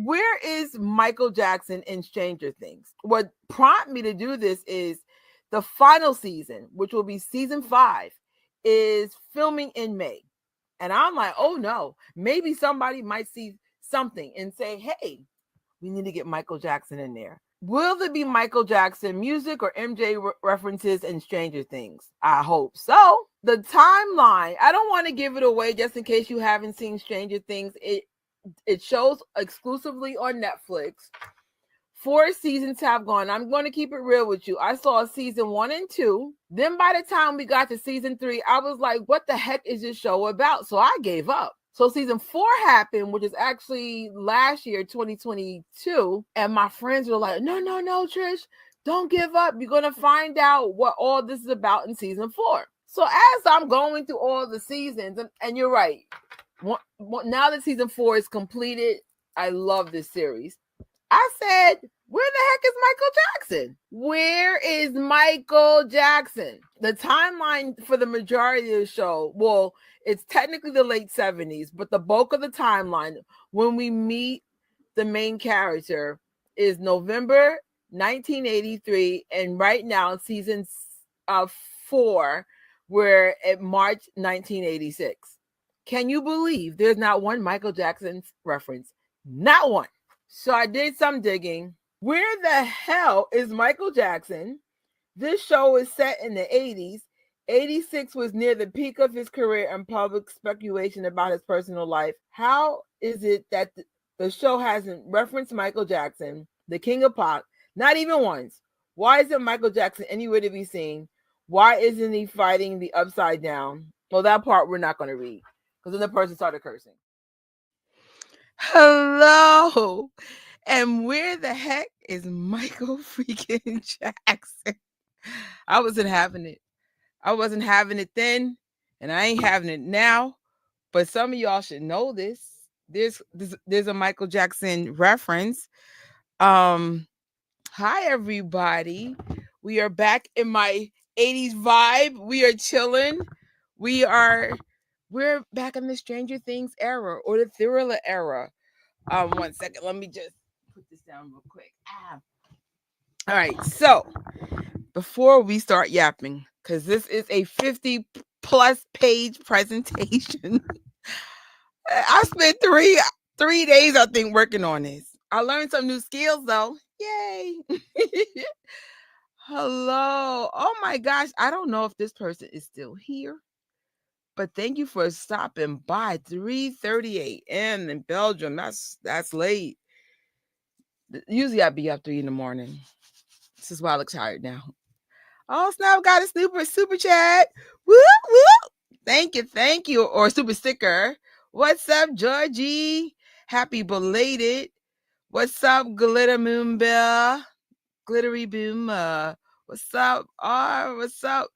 where is Michael Jackson in Stranger Things? What prompted me to do this is the final season, which will be season 5, is filming in May. And I'm like, oh no, maybe somebody might see something and say, hey, we need to get Michael Jackson in there. Will there be Michael Jackson music or MJ references in Stranger Things? I hope so. The timeline, I don't want to give it away just in case you haven't seen Stranger Things. It shows exclusively on Netflix. 4 seasons have gone. I'm going to keep it real with you. I saw season 1 and 2. Then by the time we got to season 3, I was like, what the heck is this show about? So I gave up. So season 4 happened, which is actually last year, 2022. And my friends were like, no, Trish, don't give up. You're going to find out what all this is about in season 4. So as I'm going through all the seasons, and you're right, now that season 4 is completed, I love this series. I said, where the heck is Michael Jackson? Where is Michael Jackson? The timeline for the majority of the show, well, it's technically the late 70s, but the bulk of the timeline when we meet the main character is November 1983, and right now season 4, we're at March 1986. Can you believe there's not one Michael Jackson reference? Not one. So I did some digging. Where the hell is Michael Jackson? This show is set in the 80s. 86 was near the peak of his career and public speculation about his personal life. How is it that the show hasn't referenced Michael Jackson, the king of pop, not even once? Why isn't Michael Jackson anywhere to be seen? Why isn't he fighting the upside down? Well, that part we're not going to read because then the person started cursing. Hello. And where the heck is Michael freaking Jackson? I wasn't having it. I wasn't having it then, and I ain't having it now. But some of y'all should know this. There's a Michael Jackson reference. Hi everybody. We are back in my 80s vibe. We are chilling. We're back in the Stranger Things era or the thriller era. 1 second. Let me just put this down real quick. All right. So before we start yapping, because this is a 50+ page presentation, I spent three days, I think, working on this. I learned some new skills though. Yay. Hello. Oh my gosh. I don't know if this person is still here. But thank you for stopping by. 3:30 a.m. in Belgium. That's late. Usually I'd be up 3 in the morning. This is why I look tired now. Oh, Snap got a super chat. Woo, woo. Thank you. Or super sticker. What's up, Georgie? Happy belated. What's up, Glitter Moon Bell? Glittery Boom. What's up? Oh, what's up?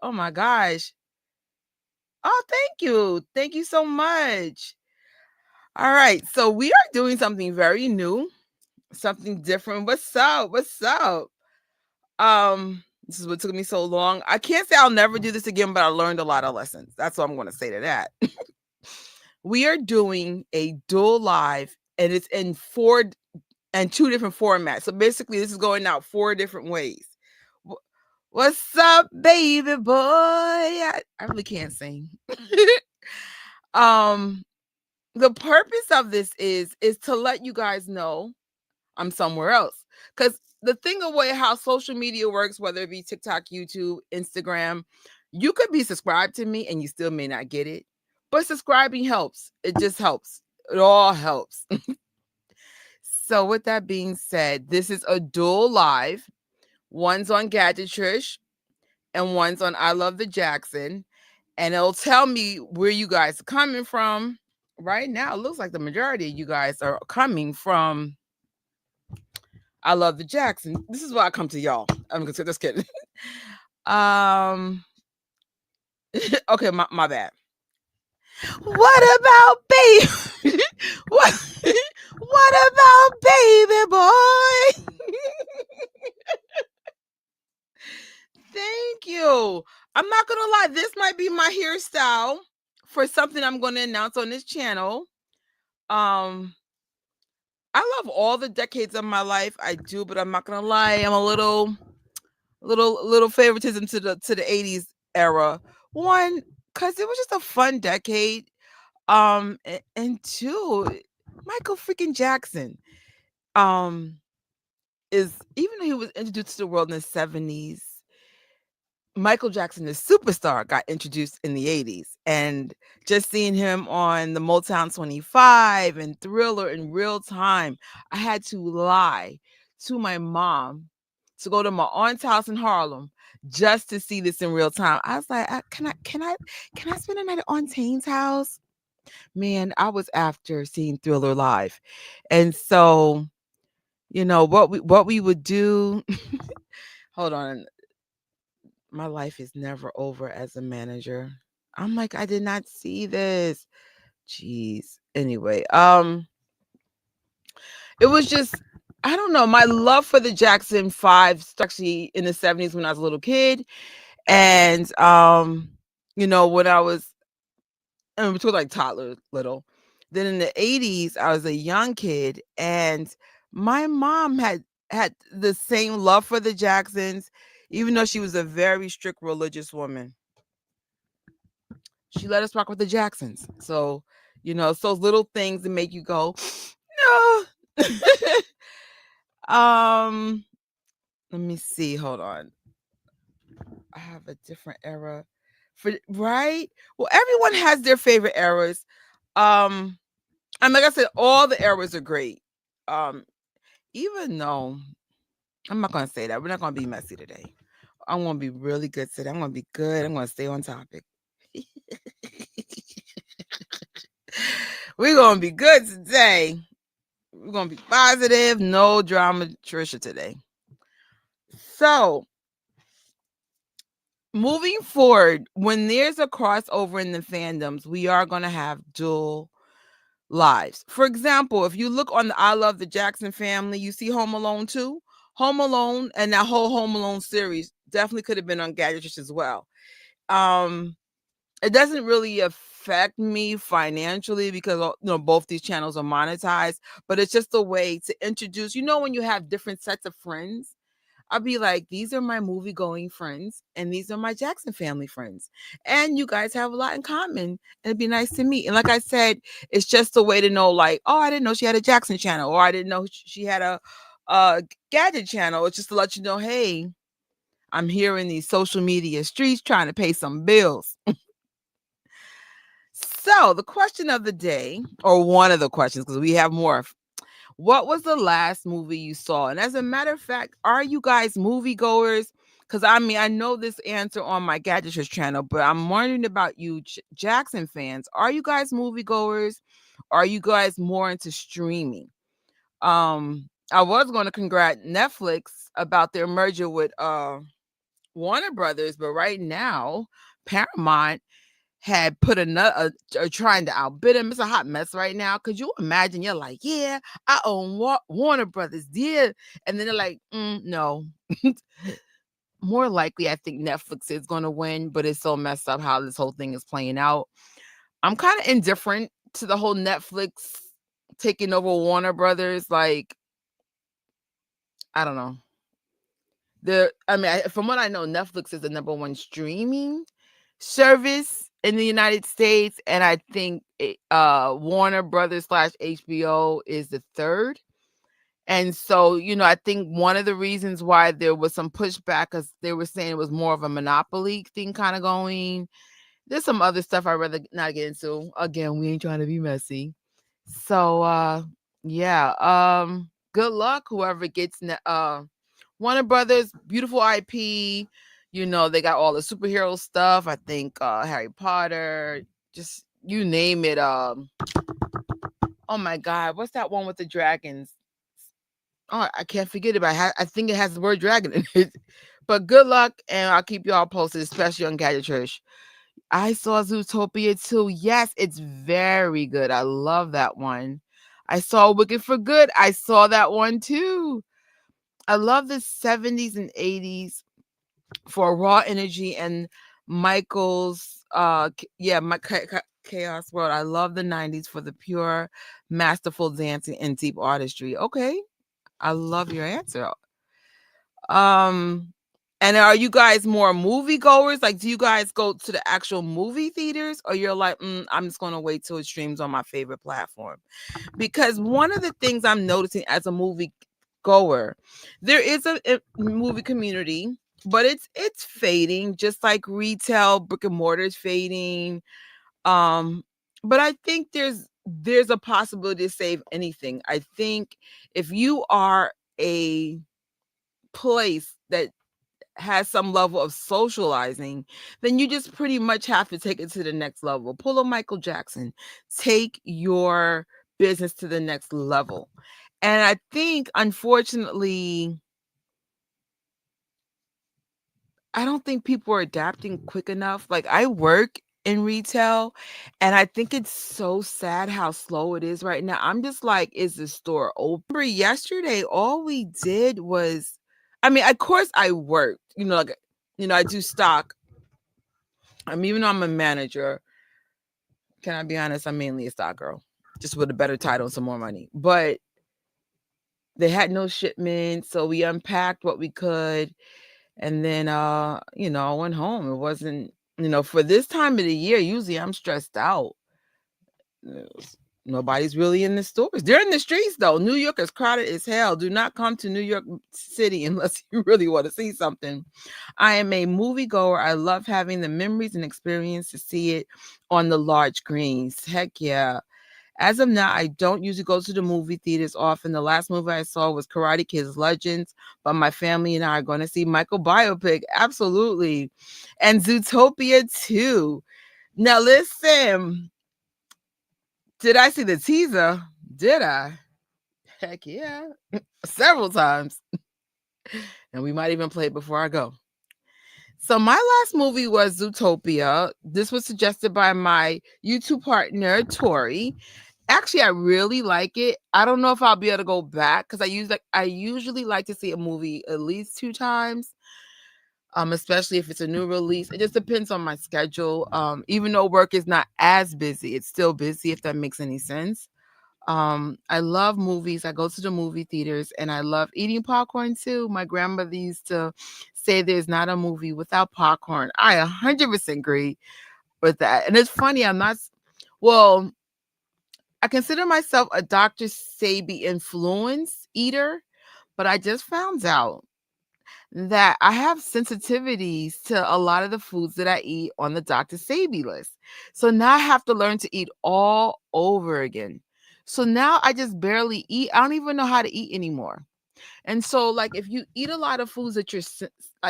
Oh my gosh. Oh, thank you. Thank you so much. All right. So we are doing something very new, something different. What's up? This is what took me so long. I can't say I'll never do this again, but I learned a lot of lessons. That's what I'm going to say to that. We are doing a dual live, and it's in 2 different formats. So basically, this is going out 4 different ways. What's up, baby boy? I really can't sing. The purpose of this is to let you guys know I'm somewhere else. Because the thing away how social media works, whether it be TikTok, YouTube, Instagram, you could be subscribed to me and you still may not get it. But subscribing helps. It just helps. It all helps. So with that being said, this is a dual live. One's on Gadget Trish and one's on I Love the Jackson. And it'll tell me where you guys are coming from. Right now, it looks like the majority of you guys are coming from I Love the Jackson. This is why I come to y'all. I'm just kidding. Okay, my bad. What about baby? What about baby boy? Thank you. I'm not gonna lie, this might be my hairstyle for something I'm gonna announce on this channel. I love all the decades of my life. I do, but I'm not gonna lie. I'm a little favoritism to the 80s era. One, because it was just a fun decade. And two, Michael freaking Jackson. Um, is even though he was introduced to the world in the 70s, Michael Jackson, the superstar, got introduced in the 80s. And just seeing him on the Motown 25 and Thriller in real time, I had to lie to my mom to go to my aunt's house in Harlem just to see this in real time. I was like, can I spend a night at Aunt Tane's house? Man, I was after seeing Thriller live. And so, what we would do. Hold on. My life is never over as a manager. I'm like, I did not see this. Jeez. Anyway, it was just, I don't know. My love for the Jackson 5 started actually in the 70s when I was a little kid. And when I was, and we were like toddler little. Then in the 80s, I was a young kid, and my mom had the same love for the Jacksons, even though she was a very strict religious woman. She let us rock with the Jacksons. So, it's those little things that make you go, no. um, Let me see. Hold on. I have a different era for right. Well, everyone has their favorite eras. And like I said, all the eras are great. Um, Even though I'm not gonna say that. We're not gonna be messy today. I'm gonna be really good today. I'm gonna be good. I'm gonna stay on topic. We're gonna be good today. We're gonna be positive, no drama, Trisha today. So moving forward, when there's a crossover in the fandoms, we are gonna have dual lives. For example, if you look on the I Love the Jackson Family, you see Home Alone 2. Home Alone and that whole Home Alone series definitely could have been on Gadget as well. Um, it doesn't really affect me financially because both these channels are monetized, but it's just a way to introduce, when you have different sets of friends, I'll be like, these are my movie going friends, and these are my Jackson family friends. And you guys have a lot in common. And it'd be nice to meet. And like I said, it's just a way to know, like, oh, I didn't know she had a Jackson channel, or I didn't know she had a Gadget channel. It's just to let you know, hey, I'm here in these social media streets trying to pay some bills. So the question of the day, or one of the questions, because we have more. What was the last movie you saw? And as a matter of fact, are you guys moviegoers? Because I know this answer on my Gadgeters channel, but I'm wondering about you, Jackson fans. Are you guys moviegoers? Are you guys more into streaming? I was going to congratulate Netflix about their merger with Warner Brothers, but right now, Paramount had put another trying to outbid him. It's a hot mess right now. Could you imagine? You're like, yeah, I own Warner Brothers, dear, and then they're like, no. More likely, I think Netflix is going to win, but it's so messed up how this whole thing is playing out. I'm kind of indifferent to the whole Netflix taking over Warner Brothers. Like, I don't know. From what I know, Netflix is the number one streaming service in the United States, and I think Warner Brothers / HBO is the third. And so, I think one of the reasons why there was some pushback because they were saying it was more of a monopoly thing kind of going. There's some other stuff I'd rather not get into. Again, we ain't trying to be messy. So, yeah. Good luck, whoever gets Warner Brothers, beautiful IP. They got all the superhero stuff. I think Harry Potter, just you name it. Oh my God, what's that one with the dragons? Oh, I can't forget it, but I think it has the word dragon in it. But good luck, and I'll keep y'all posted, especially on Gadget Trish. I saw Zootopia too. Yes, it's very good. I love that one. I saw Wicked for Good. I saw that one too. I love the 70s and 80s for raw energy and Michael's chaos world. I love the 90s for the pure, masterful dancing and deep artistry. Okay, I love your answer. Um, and are you guys more movie goers? Like, do you guys go to the actual movie theaters, or you're like, I'm just gonna wait till it streams on my favorite platform? Because one of the things I'm noticing as a movie goer, there is a movie community, but it's fading, just like retail brick and mortar is fading. But I think there's a possibility to save anything. I think if you are a place that has some level of socializing, then you just pretty much have to take it to the next level. Pull a Michael Jackson, take your business to the next level. And I think, unfortunately, I don't think people are adapting quick enough. Like, I work in retail, and I think it's so sad how slow it is right now. I'm just like, is the store open? Yesterday, all we did was, I mean, of course I worked, like, I do stock. Even though I'm a manager, can I be honest? I'm mainly a stock girl, just with a better title and some more money. But they had no shipment, so we unpacked what we could, and then I went home. It wasn't, for this time of the year, usually I'm stressed out. Nobody's really in the stores. They're in the streets though. New York is crowded as hell. Do not come to New York City unless you really want to see something. I am a moviegoer. I love having the memories and experience to see it on the large screens. Heck yeah. As of now, I don't usually go to the movie theaters often. The last movie I saw was Karate Kids Legends, but my family and I are going to see Michael biopic. Absolutely. And Zootopia too. Now listen, did I see the teaser? Did I? Heck yeah. Several times. And we might even play it before I go. So my last movie was Zootopia. This was suggested by my YouTube partner, Tori. Actually, I really like it. I don't know if I'll be able to go back because I usually like to see a movie at least 2 times. Especially if it's a new release. It just depends on my schedule. Even though work is not as busy, it's still busy, if that makes any sense. I love movies. I go to the movie theaters, and I love eating popcorn too. My grandmother used to say there's not a movie without popcorn. I 100% agree with that. And it's funny, well, I consider myself a Dr. Sabi influence eater, but I just found out that I have sensitivities to a lot of the foods that I eat on the Dr. Sabi list. So now I have to learn to eat all over again. So now I just barely eat. I don't even know how to eat anymore. And so, like, if you eat a lot of foods that you're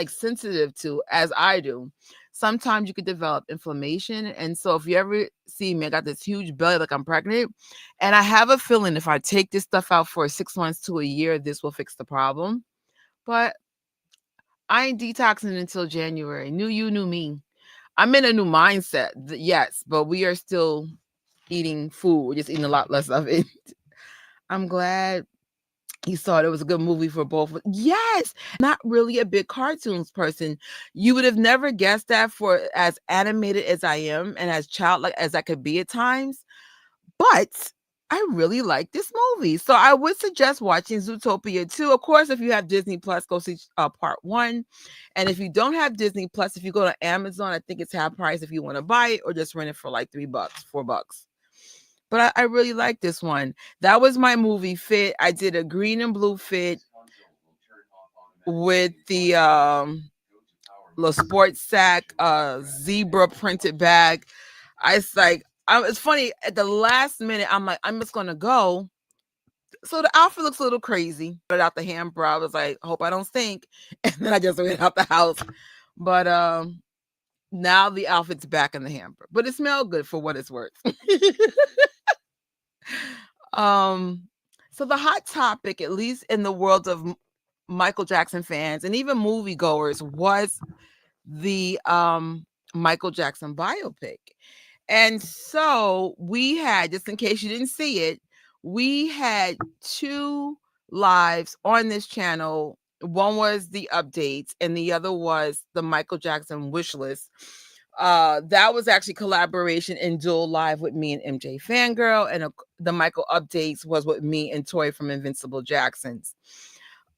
sensitive to, as I do, sometimes you could develop inflammation. And so, if you ever see me, I got this huge belly like I'm pregnant. And I have a feeling if I take this stuff out for 6 months to a year, this will fix the problem. But I ain't detoxing until January. New you, new me. I'm in a new mindset, yes, but we are still eating food. We're just eating a lot less of it. I'm glad you thought it was a good movie for both. Yes, not really a big cartoons person. You would have never guessed that for as animated as I am and as childlike as I could be at times. But I really like this movie. So I would suggest watching Zootopia 2. Of course, if you have Disney Plus, go see part 1. And if you don't have Disney Plus, if you go to Amazon, I think it's half price if you want to buy it, or just rent it for like $3, $4. But I really like this one. That was my movie fit. I did a green and blue fit with the little sports sack zebra printed bag. It's funny, at the last minute I'm like, I'm just gonna go. So the outfit looks a little crazy. Put out the hamper. I was like, hope I don't stink. And then I just went out the house. But now the outfit's back in the hamper. But it smelled good for what it's worth. So the hot topic, at least in the world of Michael Jackson fans and even moviegoers, was the Michael Jackson biopic. And so we had, just in case you didn't see it, we had 2 lives on this channel. One was the updates, and the other was the Michael Jackson wish list. That was actually collaboration in Dual Live with me and MJ Fangirl, and the Michael updates was with me and Toy from Invincible Jacksons.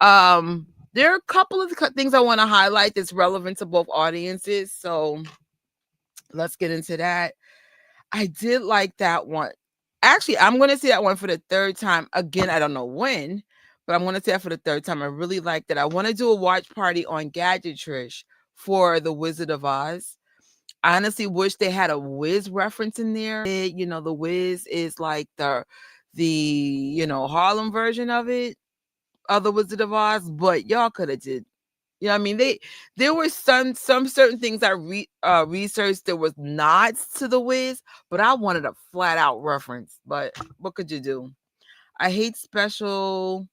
There are a couple of things I want to highlight that's relevant to both audiences, so let's get into that. I did like that one. Actually, I'm going to see that one for the third time. Again, I don't know when, but I'm going to say that for the third time. I really like that. I want to do a watch party on Gadget, Trish, for The Wizard of Oz. I honestly wish they had a Wiz reference in there. You know, the Wiz is like the Harlem version of it, of The Wizard of Oz, but y'all could have did. You know what I mean? There were some certain things I researched that was nods to the Wiz, but I wanted a flat out reference. But what could you do? I hate special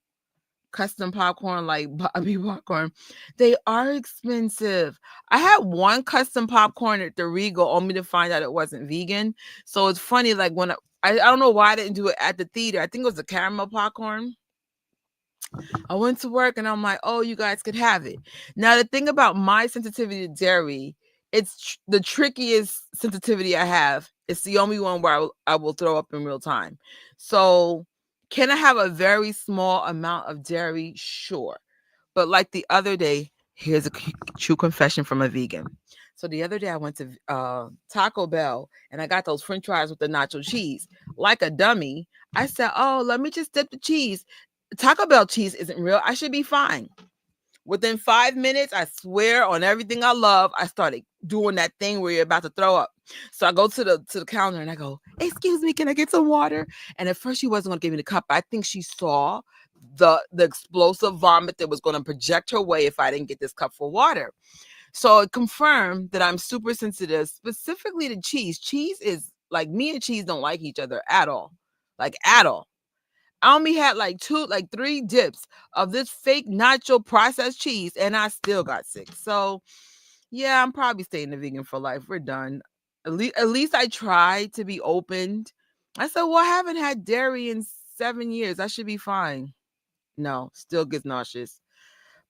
custom popcorn like Bobby popcorn. They are expensive. I had one custom popcorn at the Regal only to find out it wasn't vegan. So it's funny, like when I don't know why I didn't do it at the theater. I think it was the caramel popcorn. I went to work and I'm like, oh, you guys could have it. Now, the thing about my sensitivity to dairy, it's the trickiest sensitivity I have. It's the only one where I will throw up in real time. So, can I have a very small amount of dairy? Sure. But like the other day, here's a true confession from a vegan. So the other day I went to Taco Bell and I got those French fries with the nacho cheese. Like a dummy, I said, "Oh, let me just dip the cheese." Taco Bell cheese isn't real. I should be fine. Within 5 minutes, I swear on everything I love, I started doing that thing where you're about to throw up. So I go to the counter and I go, "Excuse me, can I get some water?" And at first she wasn't going to give me the cup. I think she saw the explosive vomit that was going to project her way if I didn't get this cup for water. So it confirmed that I'm super sensitive, specifically to cheese. Cheese is like, me and cheese don't like each other at all. Like at all. I only had like 3 dips of this fake nacho processed cheese, and I still got sick. So yeah, I'm probably staying a vegan for life. We're done. At least I tried to be opened. I said, well, I haven't had dairy in 7 years. I should be fine. No, still gets nauseous.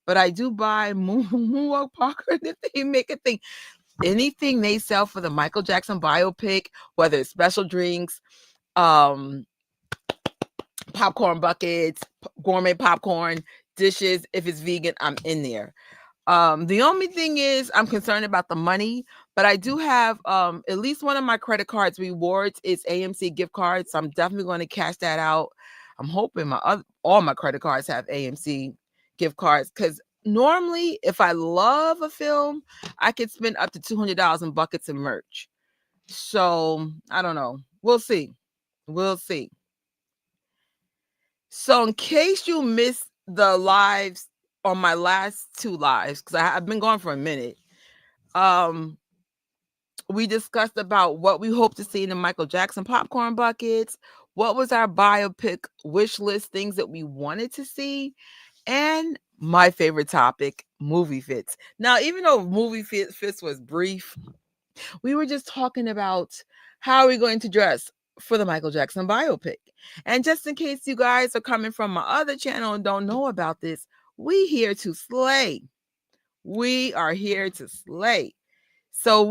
But I do buy Moonwalk popcorn if they make a thing. Anything they sell for the Michael Jackson biopic, whether it's special drinks, popcorn buckets, gourmet popcorn, dishes, if it's vegan, I'm in there. The only thing is I'm concerned about the money, but I do have at least one of my credit cards rewards is AMC gift cards. So I'm definitely going to cash that out. I'm hoping all my credit cards have AMC gift cards, because normally if I love a film, I could spend up to $200 in buckets of merch. So I don't know. We'll see. We'll see. So in case you missed the lives on my last 2 lives, because I've been gone for a minute, we discussed about what we hope to see in the Michael Jackson popcorn buckets, what was our biopic wish list, things that we wanted to see, and my favorite topic, movie fits. Now, even though movie fits was brief, we were just talking about how are we going to dress for the Michael Jackson biopic. And just in case you guys are coming from my other channel and don't know about this, we here to slay. We are here to slay. So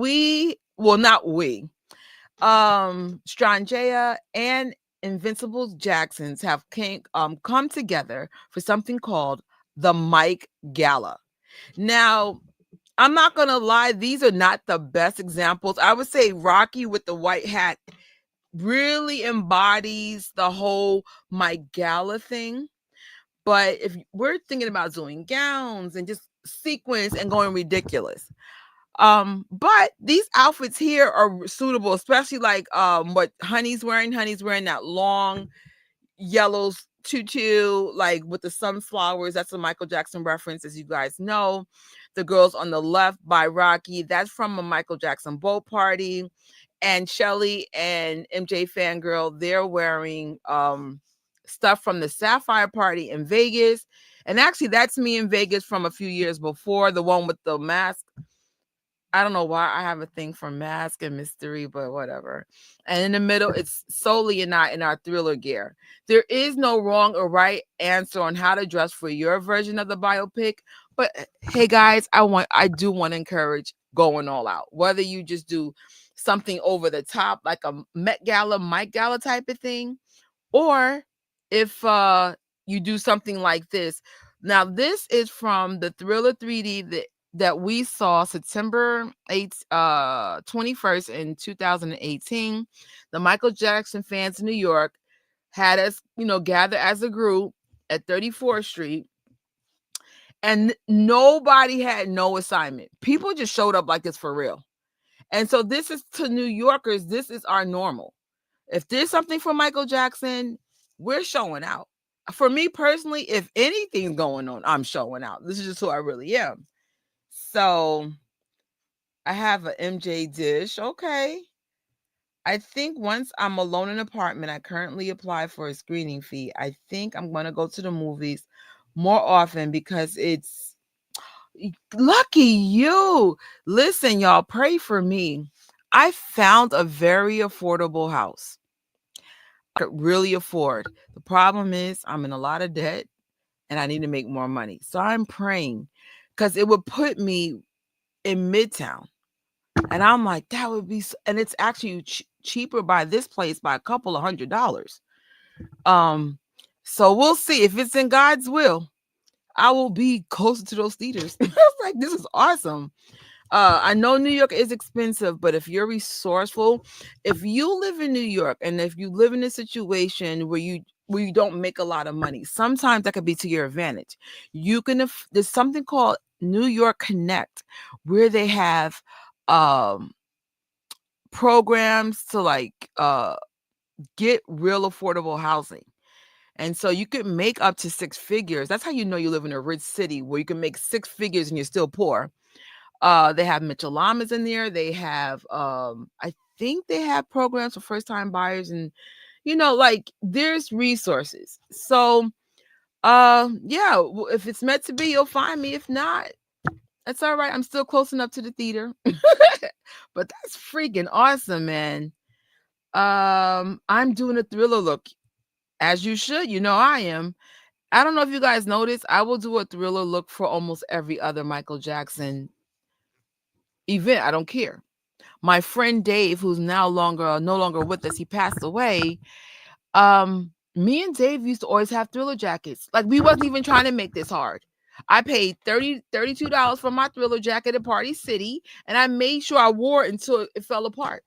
not we. Strangeya and Invincible Jacksons have come together for something called the Mike Gala. Now, I'm not going to lie, these are not the best examples. I would say Rocky with the white hat really embodies the whole Mike Gala thing. But if we're thinking about doing gowns and just sequins and going ridiculous, but these outfits here are suitable, especially like what Honey's wearing. Honey's wearing that long yellow tutu, like with the sunflowers. That's a Michael Jackson reference, as you guys know. The Girls on the Left by Rocky, that's from a Michael Jackson boat party. And Shelly and MJ Fangirl, they're wearing stuff from the Sapphire party in Vegas. And actually, that's me in Vegas from a few years before, the one with the mask. I don't know why I have a thing for mask and mystery, but whatever. And in the middle, it's Solely and I in our Thriller gear. There is no wrong or right answer on how to dress for your version of the biopic. But hey, guys, I do want to encourage going all out. Whether you just do something over the top, like a Met Gala, Mike Gala type of thing, or if you do something like this. Now, this is from the Thriller 3D that we saw September 21st in 2018. The Michael Jackson fans in New York had us, gather as a group at 34th Street, and nobody had no assignment. People just showed up like it's for real. And so this is, to New Yorkers, this is our normal. If there's something for Michael Jackson, we're showing out. For me personally, if anything's going on, I'm showing out. This is just who I really am. So I have an MJ dish. Okay. I think once I'm alone in an apartment, I currently apply for a screening fee. I think I'm going to go to the movies more often because it's lucky you. Listen, y'all, pray for me. I found a very affordable house. I could really afford. The problem is I'm in a lot of debt and I need to make more money. So I'm praying because it would put me in Midtown. And I'm like, that would be, and it's actually cheaper by this place by a couple of $100. So we'll see if it's in God's will. I will be closer to those theaters. I was like, this is awesome. I know New York is expensive, but if you're resourceful, if you live in New York and if you live in a situation where you don't make a lot of money, sometimes that could be to your advantage. You can, there's something called New York Connect, where they have programs to like get real affordable housing. And so you could make up to 6 figures. That's how you know you live in a rich city, where you can make 6 figures and you're still poor. They have Mitchell Lamas in there. They have, I think they have programs for first time buyers, and like there's resources. So, yeah, if it's meant to be, you'll find me. If not, that's all right. I'm still close enough to the theater. But that's freaking awesome, man. I'm doing a Thriller look, as you should. I am. I don't know if you guys noticed, I will do a Thriller look for almost every other Michael Jackson event. I don't care. My friend Dave, who's no longer with us, he passed away. Me and Dave used to always have Thriller jackets. Like, we wasn't even trying to make this hard. I paid $32 for my Thriller jacket at Party City, and I made sure I wore it until it fell apart.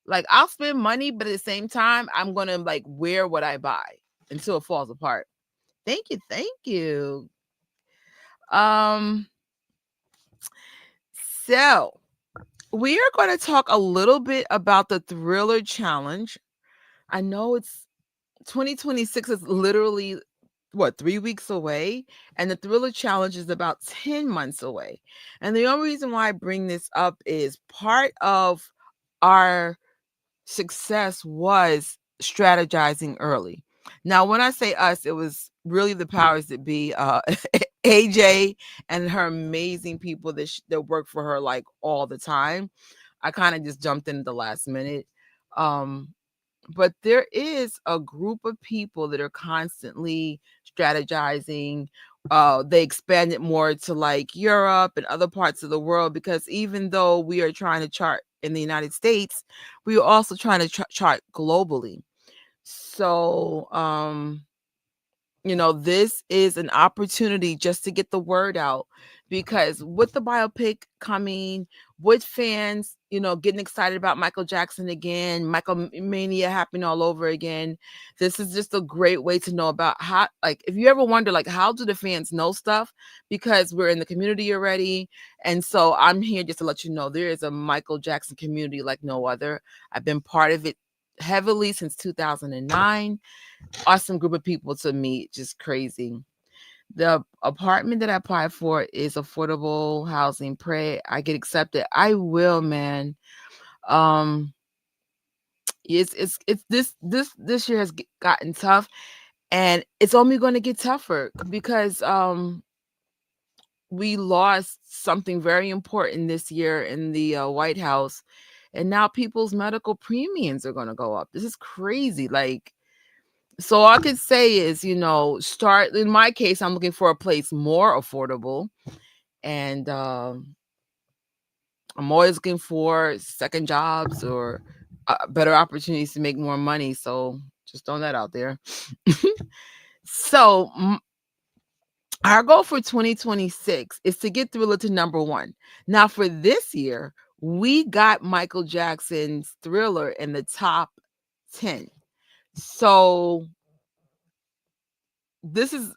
Like, I'll spend money, but at the same time, I'm gonna like wear what I buy until it falls apart. Thank you. So we are going to talk a little bit about the Thriller Challenge. I know it's 2026 is literally 3 weeks away, and the Thriller Challenge is about 10 months away. And the only reason why I bring this up is part of our success was strategizing early. Now, when I say us, it was really the powers that be, AJ and her amazing people that work for her like all the time. I kind of just jumped in the last minute. But there is a group of people that are constantly strategizing. They expand it more to like Europe and other parts of the world, because even though we are trying to chart in the United States, we are also trying to chart globally. So, this is an opportunity just to get the word out, because with the biopic coming, with fans, getting excited about Michael Jackson again, Michael Mania happening all over again, this is just a great way to know about how, like, if you ever wonder, like, how do the fans know stuff? Because we're in the community already. And so I'm here just to let you know there is a Michael Jackson community like no other. I've been part of it heavily since 2009. Awesome group of people to meet, just crazy. The apartment that I applied for is affordable housing. Pray I get accepted. I will, man. It's this year has gotten tough, and it's only going to get tougher because we lost something very important this year in the White House, and now people's medical premiums are going to go up. This is crazy. Like, so all I could say is, start, in my case, I'm looking for a place more affordable, and I'm always looking for second jobs or better opportunities to make more money. So just throwing that out there. So our goal for 2026 is to get Thriller to number one. Now, for this year, we got Michael Jackson's Thriller in the top 10. So this is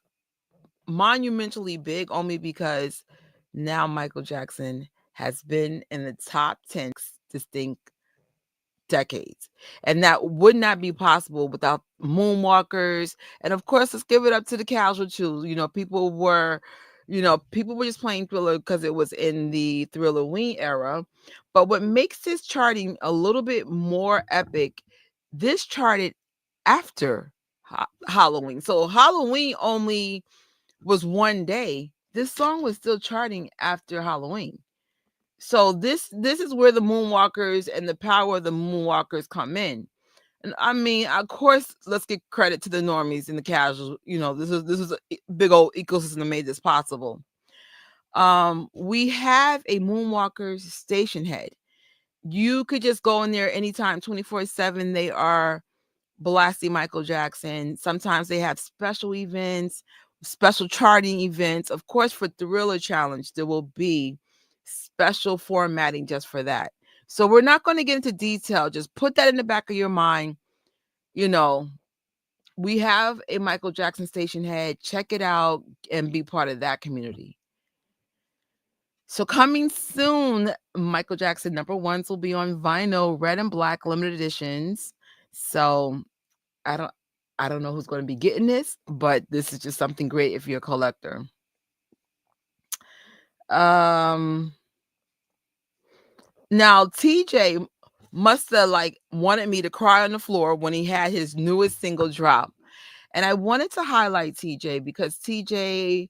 monumentally big only because now Michael Jackson has been in the top 10 distinct decades. And that would not be possible without moonwalkers. And of course, let's give it up to the casual too. People were just playing Thriller because it was in the Thrilloween era. But what makes this charting a little bit more epic, this charted after Halloween. So Halloween only was one day. This song was still charting after Halloween. So this is where the moonwalkers and the power of the moonwalkers come in. And I mean, of course, let's give credit to the normies and the casuals. This is a big old ecosystem that made this possible. We have a moonwalkers station head. You could just go in there anytime, 24/7. They are blasting Michael Jackson. Sometimes they have special events, special charting events. Of course, for Thriller Challenge, there will be special formatting just for that. So we're not going to get into detail. Just put that in the back of your mind. We have a Michael Jackson station head. Check it out and be part of that community. So coming soon, Michael Jackson number ones will be on vinyl, red and black limited editions. So I don't know who's going to be getting this, but this is just something great if you're a collector. Now TJ must have wanted me to cry on the floor when he had his newest single drop. And I wanted to highlight TJ because TJ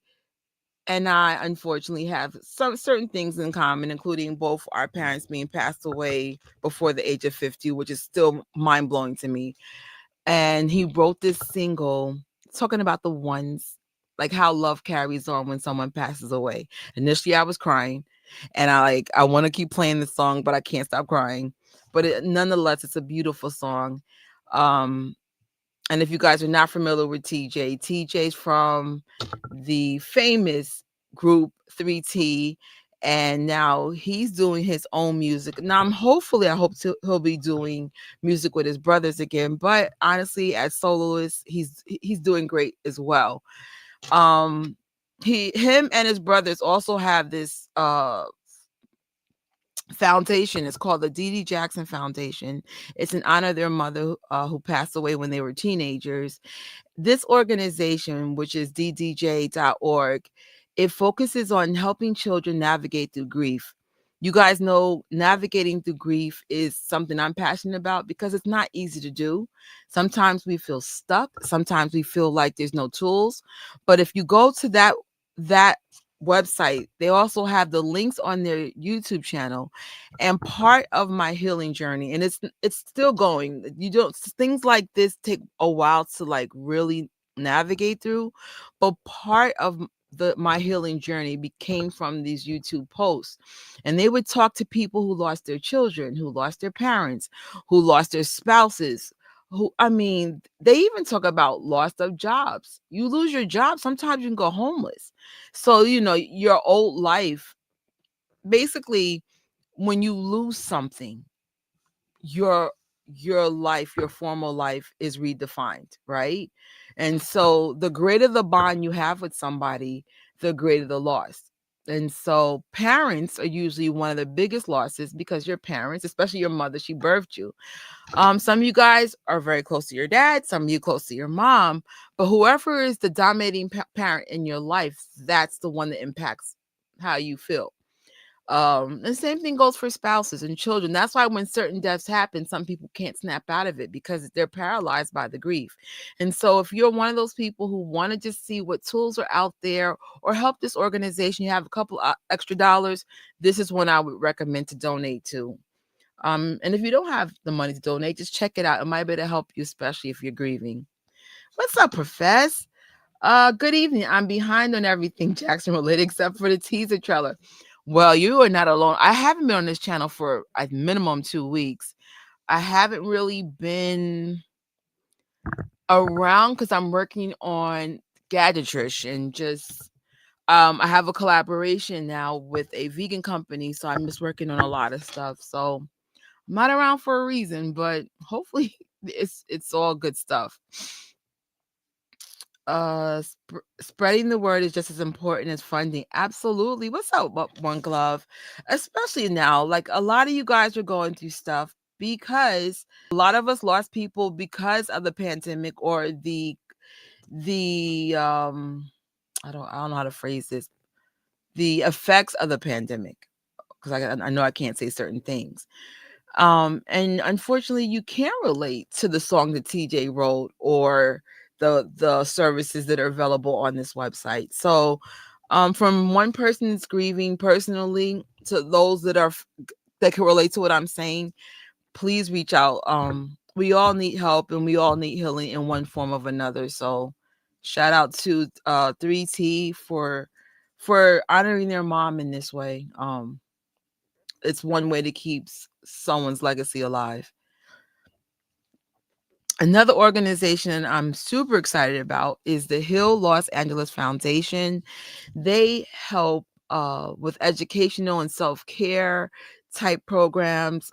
and I unfortunately have some certain things in common, including both our parents being passed away before the age of 50, which is still mind-blowing to me. And he wrote this single talking about the ones, like how love carries on when someone passes away. Initially, I was crying, and I want to keep playing the song, but I can't stop crying. But nonetheless, it's a beautiful song. And if you guys are not familiar with TJ's from the famous group 3T, and now he's doing his own music. Now, I hope he'll be doing music with his brothers again. But honestly, as soloist, he's doing great as well. Him and his brothers also have this foundation. It's called the Dee Dee Jackson Foundation. It's in honor of their mother who passed away when they were teenagers. This organization, which is ddj.org, it focuses on helping children navigate through grief. You guys know navigating through grief is something I'm passionate about because it's not easy to do. Sometimes we feel stuck. Sometimes we feel like there's no tools. But if you go to that website, they also have the links on their YouTube channel. And part of my healing journey, and it's still going, things like this take a while to really navigate through, but part of my healing journey came from these YouTube posts. And they would talk to people who lost their children, who lost their parents, who lost their spouses, they even talk about loss of jobs. You lose your job, sometimes you can go homeless. So, your old life, basically, when you lose something, your life, your former life is redefined, right? And so the greater the bond you have with somebody, the greater the loss. And so parents are usually one of the biggest losses because your parents, especially your mother, she birthed you. Some of you guys are very close to your dad, some of you close to your mom, but whoever is the dominating parent in your life, that's the one that impacts how you feel. The same thing goes for spouses and children. That's why when certain deaths happen, some people can't snap out of it because they're paralyzed by the grief. And so if you're one of those people who want to just see what tools are out there or help this organization, you have a couple extra dollars, this is one I would recommend to donate to. And if you don't have the money to donate, just check it out. It might be able to help you, especially if you're grieving. What's up, Profess? Good evening. I'm behind on everything Jackson related except for the teaser trailer. Well, you are not alone. I haven't been on this channel for at minimum 2 weeks. I haven't really been around because I'm working on Gadget, Trish, and just I have a collaboration now with a vegan company, so I'm just working on a lot of stuff. So I'm not around for a reason, but hopefully it's all good stuff. Spreading the word is just as important as funding. Absolutely. What's up, One Glove? Especially now, like a lot of you guys are going through stuff because a lot of us lost people because of the pandemic or the I don't know how to phrase this, the effects of the pandemic, because I know I can't say certain things. And unfortunately, you can't relate to the song that TJ wrote or the services that are available on this website. So, from one person's grieving personally to those that can relate to what I'm saying, please reach out. We all need help and we all need healing in one form of another. So, shout out to 3T for honoring their mom in this way. It's one way to keep someone's legacy alive. Another organization I'm super excited about is the Hill Los Angeles Foundation. They help with educational and self-care type programs.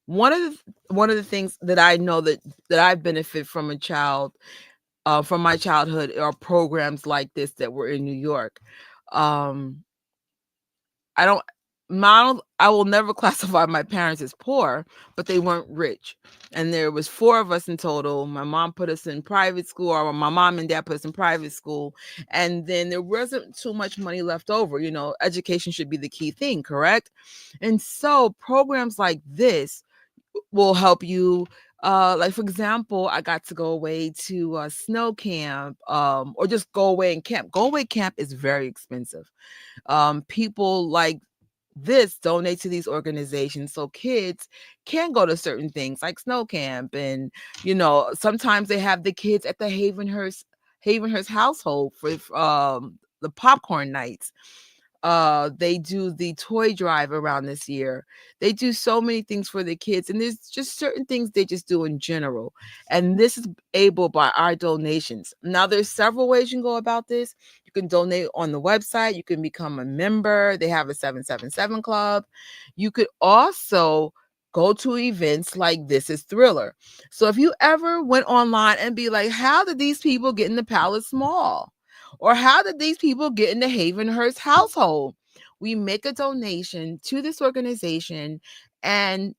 One of the things that I know that I benefit from from my childhood are programs like this that were in New York. Um, I don't I will never classify my parents as poor, but they weren't rich. And there was four of us in total. My mom put us in private school, or my mom and dad put us in private school. And then there wasn't too much money left over. Education should be the key thing, correct? And so programs like this will help you. Like for example, I got to go away to a snow camp, or just go away and camp. Go away camp is very expensive. People like this donate to these organizations so kids can go to certain things like snow camp, and sometimes they have the kids at the Havenhurst household for the popcorn nights. They do the toy drive around this year. They do so many things for the kids, and there's just certain things they just do in general, and this is able by our donations. Now there's several ways you can go about this. You can donate on the website, you can become a member. They have a 777 club. You could also go to events like This Is Thriller. So if you ever went online and be like, how did these people get in the Palace Mall? Or how did these people get in the Havenhurst household? We make a donation to this organization and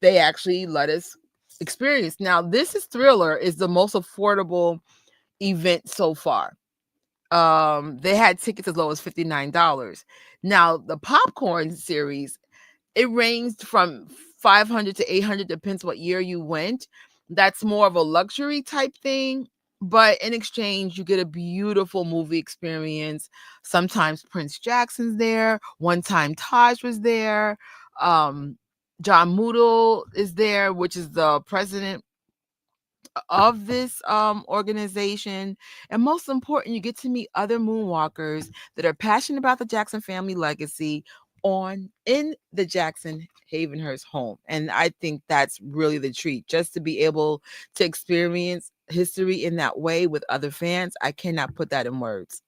they actually let us experience. Now, This Is Thriller is the most affordable event so far. They had tickets as low as $59. Now, the popcorn series, it ranged from 500 to 800, depends what year you went. That's more of a luxury type thing, but in exchange you get a beautiful movie experience. Sometimes Prince Jackson's there, one time Taj was there. John Moodle is there, which is the president of this organization. And most important, you get to meet other moonwalkers that are passionate about the Jackson family legacy in the Jackson Havenhurst home. And I think that's really the treat, just to be able to experience history in that way with other fans. I cannot put that in words.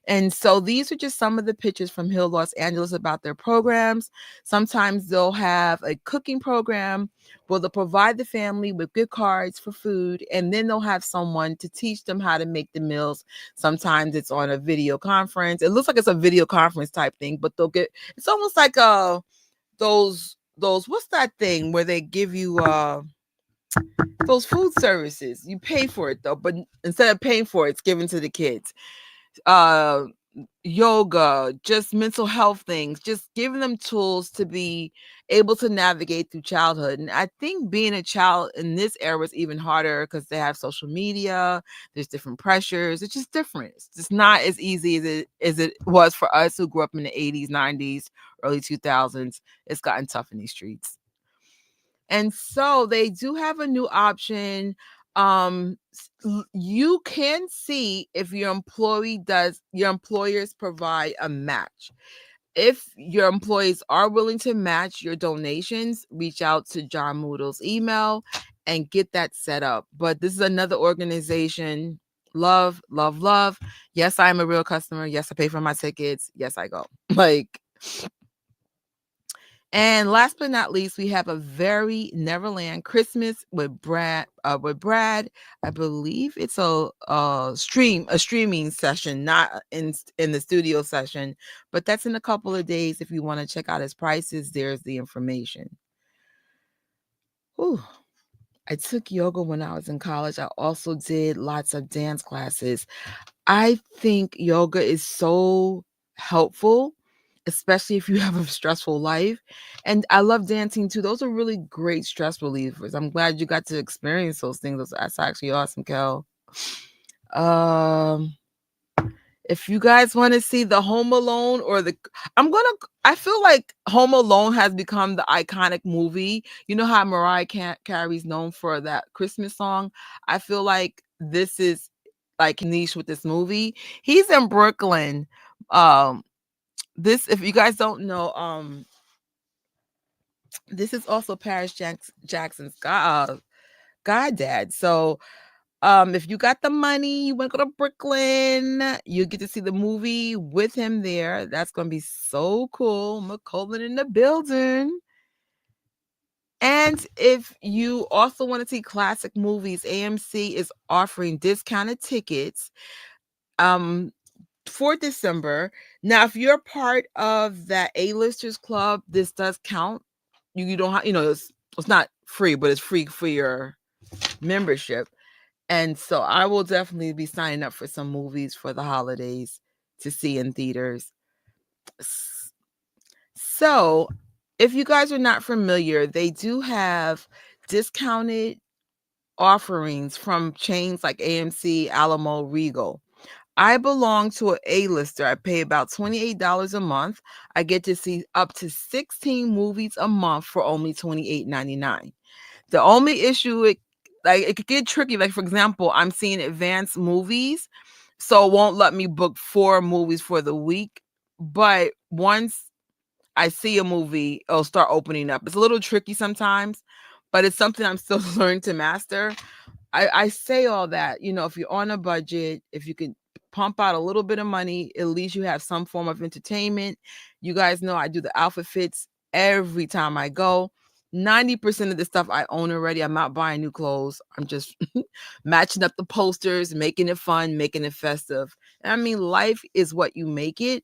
And so these are just some of the pictures from Hill Los Angeles about their programs. Sometimes they'll have a cooking program where they'll provide the family with gift cards for food, and then they'll have someone to teach them how to make the meals. Sometimes it's on a video conference. It looks like it's a video conference type thing, but it's almost like those what's that thing where they give you those food services. You pay for it though, but instead of paying for it, it's given to the kids. uh Yoga, just mental health things, just giving them tools to be able to navigate through childhood. And I think being a child in this era is even harder because they have social media, there's different pressures. It's just different. It's just not as easy as it was for us who grew up in the 80s, 90s, early 2000s. It's gotten tough in these streets. And so they do have a new option. You can see if your employers provide a match. If your employees are willing to match your donations, reach out to John Moodle's email and get that set up. But this is another organization. Love, love, love. Yes, I am a real customer. Yes, I pay for my tickets. Yes, I go. And last but not least, we have a very Neverland Christmas with Brad. I believe it's a streaming session, not in the studio session, but that's in a couple of days. If you want to check out his prices, there's the information. Ooh. I took yoga when I was in college. I also did lots of dance classes. I think yoga is so helpful, especially if you have a stressful life. And I love dancing too. Those are really great stress relievers. I'm glad you got to experience those things. That's actually awesome, Kel. If you guys want to see the Home Alone I feel like Home Alone has become the iconic movie. You know how Mariah Carey's known for that Christmas song? I feel like this is like niche with this movie. He's in Brooklyn. If you guys don't know, this is also Paris Jackson's goddad. So if you got the money, you want to go to Brooklyn, you get to see the movie with him there. That's going to be so cool. McCullen in the building. And if you also want to see classic movies, AMC is offering discounted tickets for December. Now, if you're part of that A-listers club, this does count. You don't have, it's not free, but it's free for your membership. And so I will definitely be signing up for some movies for the holidays to see in theaters. So if you guys are not familiar, they do have discounted offerings from chains like AMC, Alamo, Regal. I belong to an A-lister. I pay about $28 a month. I get to see up to 16 movies a month for only $28.99. The only issue, it could get tricky. Like, for example, I'm seeing advanced movies, so it won't let me book 4 movies for the week. But once I see a movie, it'll start opening up. It's a little tricky sometimes, but it's something I'm still learning to master. I say all that, if you're on a budget, if you could pump out a little bit of money, at least you have some form of entertainment. You guys know I do the outfit fits every time I go. 90% of the stuff I own already. I'm not buying new clothes. I'm just matching up the posters, making it fun, making it festive. And I mean, life is what you make it.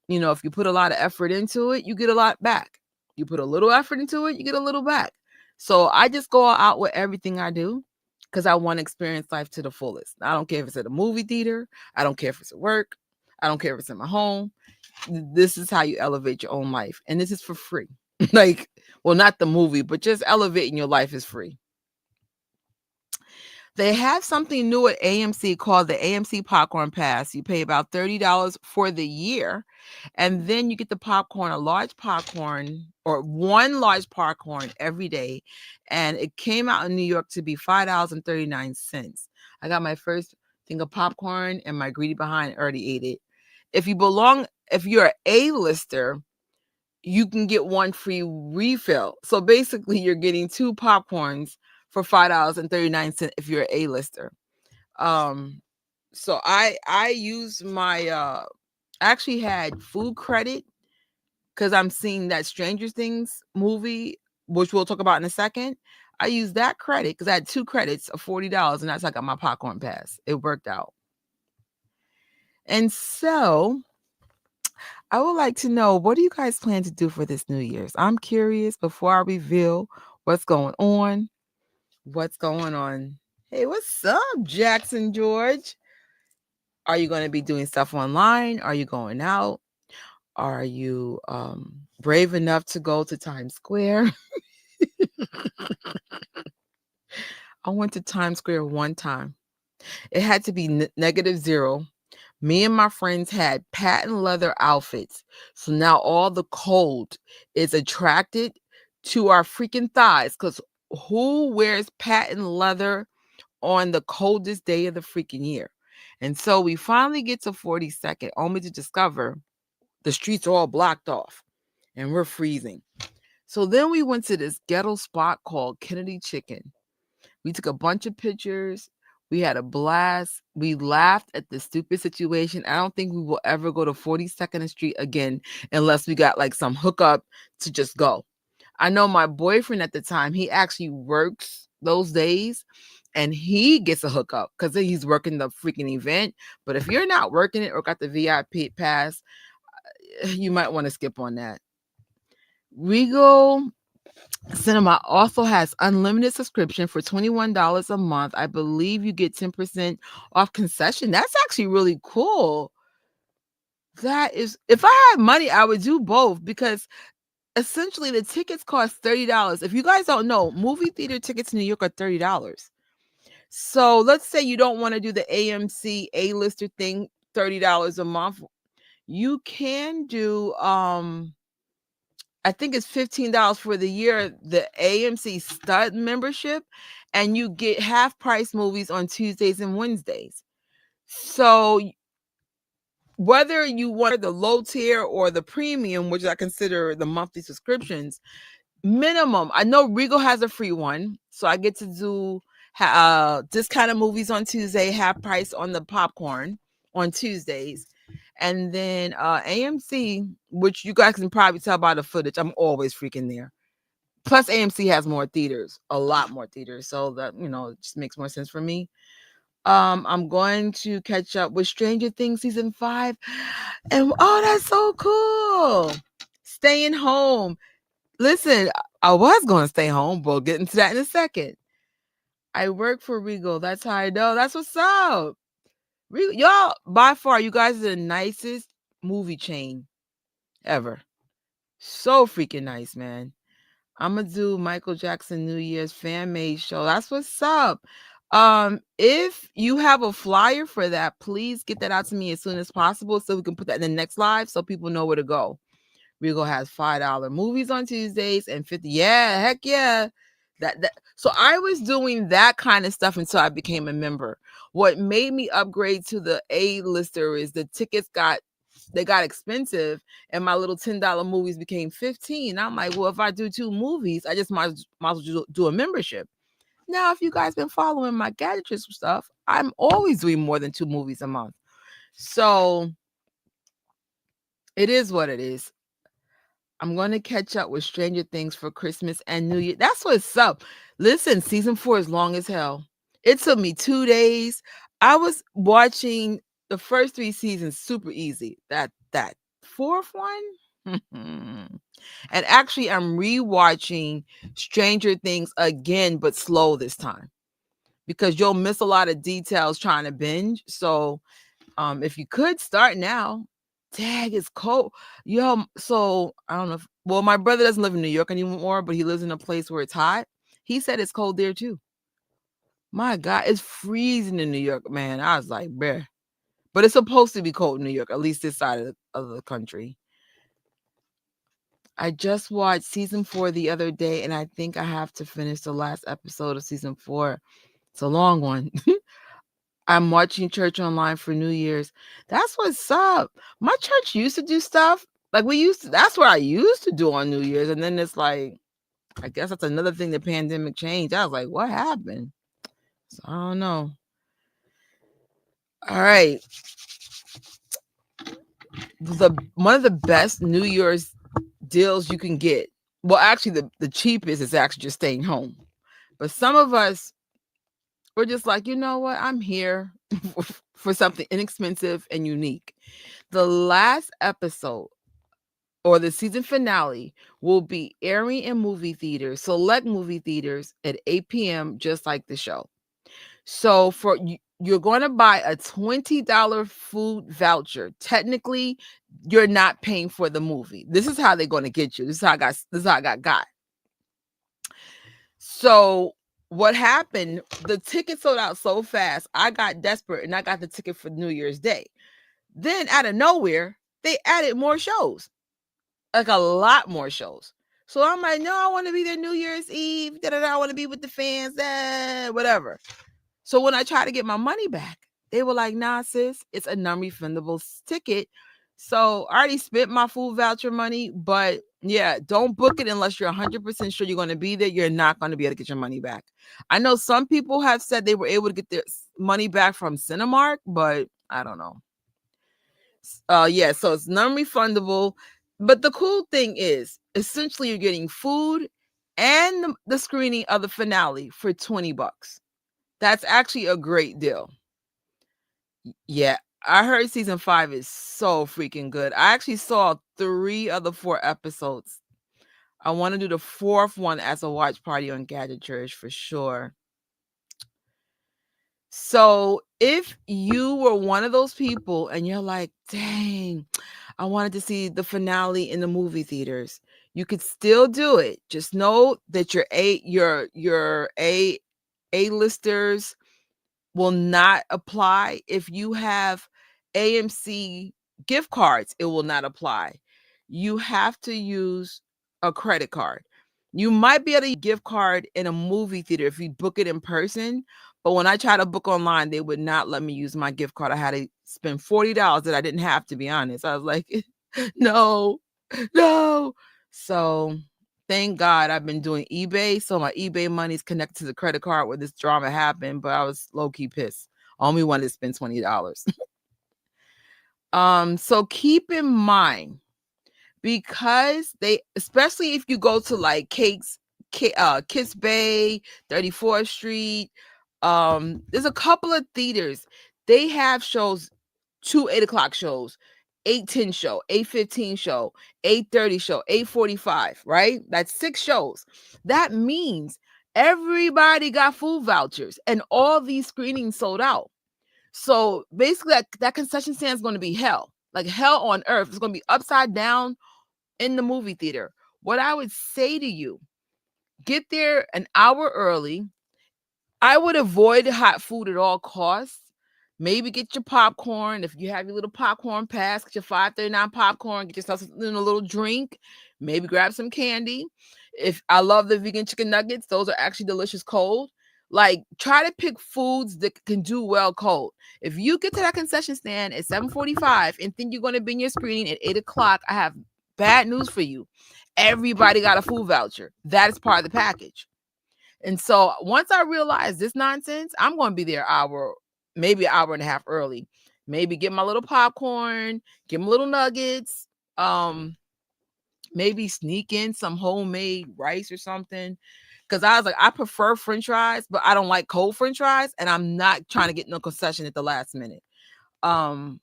If you put a lot of effort into it, you get a lot back. You put a little effort into it, you get a little back. So I just go out with everything I do because I want to experience life to the fullest. I don't care if it's at a movie theater. I don't care if it's at work. I don't care if it's in my home. This is how you elevate your own life. And this is for free. Not the movie, but just elevating your life is free. They have something new at AMC called the AMC Popcorn Pass. You pay about $30 for the year, and then you get the popcorn, a large popcorn, or one large popcorn every day. And it came out in New York to be $5.39. I got my first thing of popcorn, and my greedy behind already ate it. If you're an A-lister, you can get one free refill. So basically, you're getting 2 popcorns for $5.39 if you're an A-lister. So I use my actually had food credit because I'm seeing that Stranger Things movie, which we'll talk about in a second. I used that credit because I had 2 credits of $40, and that's how I got my popcorn pass. It worked out. And so I would like to know, what do you guys plan to do for this New Year's? I'm curious before I reveal what's going on. What's going on? Hey, what's up, Jackson George? Are you going to be doing stuff online? Are you going out? Are you brave enough to go to Times Square? I went to Times Square one time. It had to be -0. Me and my friends had patent leather outfits. So now all the cold is attracted to our freaking thighs, because who wears patent leather on the coldest day of the freaking year. And so we finally get to 42nd, only to discover the streets are all blocked off and we're freezing. So then we went to this ghetto spot called Kennedy Chicken. We took a bunch of pictures. We had a blast. We laughed at the stupid situation. I don't think we will ever go to 42nd Street again unless we got like some hookup to just go. I know my boyfriend at the time, he actually works those days and he gets a hookup because he's working the freaking event. But if you're not working it or got the VIP pass, you might want to skip on that. Regal Cinema also has unlimited subscription for $21 a month. I believe you get 10% off concession. That's actually really cool. That is, if I had money, I would do both because essentially the tickets cost $30. If you guys don't know, movie theater tickets in New York are $30. So let's say you don't want to do the AMC A-lister thing, $30 a month. You can do I think it's $15 for the year, the AMC stud membership, and you get half price movies on Tuesdays and Wednesdays. So whether you want the low tier or the premium, which I consider the monthly subscriptions, minimum, I know Regal has a free one, so I get to do discounted movies on Tuesday, half price on the popcorn on Tuesdays. And then AMC, which you guys can probably tell by the footage, I'm always freaking there. Plus AMC has more theaters, a lot more theaters, so that, it just makes more sense for me. I'm going to catch up with Stranger Things season 5, and oh, that's so cool. Staying home. Listen, I was going to stay home, but we'll get into that in a second. I work for Regal. That's how I know. That's what's up. Y'all, by far, you guys are the nicest movie chain ever. So freaking nice, man. I'm gonna do Michael Jackson New Year's fan made show. That's what's up. If you have a flyer for that, please get that out to me as soon as possible so we can put that in the next live so people know where to go. Regal has $5 movies on Tuesdays and 50. Yeah, heck yeah. So I was doing that kind of stuff until I became a member. What made me upgrade to the A-lister is the tickets got expensive and my little $10 movies became 15. I'm like, well, if I do 2 movies, I just might as well do a membership. Now, if you guys been following my Gadget stuff, I'm always doing more than 2 movies a month. So it is what it is. I'm going to catch up with Stranger Things for Christmas and New Year. That's what's up. Listen, season 4 is long as hell. It took me 2 days. I was watching the first 3 seasons super easy. That 4th one? And actually, I'm rewatching Stranger Things again, but slow this time. Because you'll miss a lot of details trying to binge. So if you could start now. Dag, it's cold. Yo, so I don't know well, my brother doesn't live in New York anymore, but he lives in a place where it's hot. He said it's cold there too. My God, it's freezing in New York, man. I was like, bruh. But it's supposed to be cold in New York, at least this side of the country. I just watched season 4 the other day, and I think I have to finish the last episode of season 4. It's a long one. I'm watching church online for New Year's. That's what's up. My church used to do stuff like that's what I used to do on New Year's. And then it's like, I guess that's another thing the pandemic changed. I was like, what happened? So I don't know. All right. One of the best New Year's deals you can get. Well, actually, the cheapest is actually just staying home. But some of us, we're just like, you know what? I'm here for something inexpensive and unique. The last episode or the season finale will be airing in movie theaters, select movie theaters at 8 p.m., just like the show. So you're going to buy a $20 food voucher. Technically, you're not paying for the movie. This is how they're going to get you. This is how I got. So what happened? The ticket sold out so fast. I got desperate and I got the ticket for New Year's Day. Then out of nowhere, they added more shows, like a lot more shows. So I'm like, no, I want to be there New Year's Eve. I want to be with the fans, whatever. So when I tried to get my money back, they were like, nah, sis, it's a non-refundable ticket. So I already spent my food voucher money, but yeah, don't book it unless you're 100% sure you're going to be there. You're not going to be able to get your money back. I know some people have said they were able to get their money back from Cinemark, but I don't know. Yeah, so it's non-refundable. But the cool thing is, essentially, you're getting food and the screening of the finale for $20. That's actually a great deal. Yeah, I heard season 5 is so freaking good. I actually saw 3 of the 4 episodes. I want to do the 4th one as a watch party on Gadget Trish for sure. So if you were one of those people and you're like, dang, I wanted to see the finale in the movie theaters, you could still do it. Just know that your A-listers will not apply. If you have AMC gift cards, it will not apply. You have to use a credit card. You might be able to use a gift card in a movie theater if you book it in person, but when I try to book online, they would not let me use my gift card. I had to spend $40 that I didn't have, to be honest. I was like, no, no. So thank God I've been doing eBay. So my eBay money is connected to the credit card where this drama happened, but I was low-key pissed. I only wanted to spend $20. So keep in mind, because they, especially if you go to like Kiss Bay, 34th Street, there's a couple of theaters. They have shows, 2 8 o'clock shows, 8:10 show, 8:15 show, 8:30 show, 8:45, right? That's 6 shows. That means everybody got food vouchers and all these screenings sold out. So basically that concession stand is going to be hell. Like hell on earth. It's going to be upside down in the movie theater. What I would say to you, get there an hour early. I would avoid hot food at all costs. Maybe get your popcorn. If you have your little popcorn pass, get your $5.39 popcorn, get yourself a little drink, maybe grab some candy. If I love the vegan chicken nuggets, those are actually delicious cold. Like, try to pick foods that can do well cold. If you get to that concession stand at 7:45 and think you're going to be in your screening at 8 o'clock, I have bad news for you. Everybody got a food voucher. That is part of the package. And so once I realized this nonsense, I'm going to be there maybe an hour and a half early. Maybe get my little popcorn, get my little nuggets, maybe sneak in some homemade rice or something. Because I was like, I prefer French fries, but I don't like cold French fries, and I'm not trying to get no concession at the last minute. And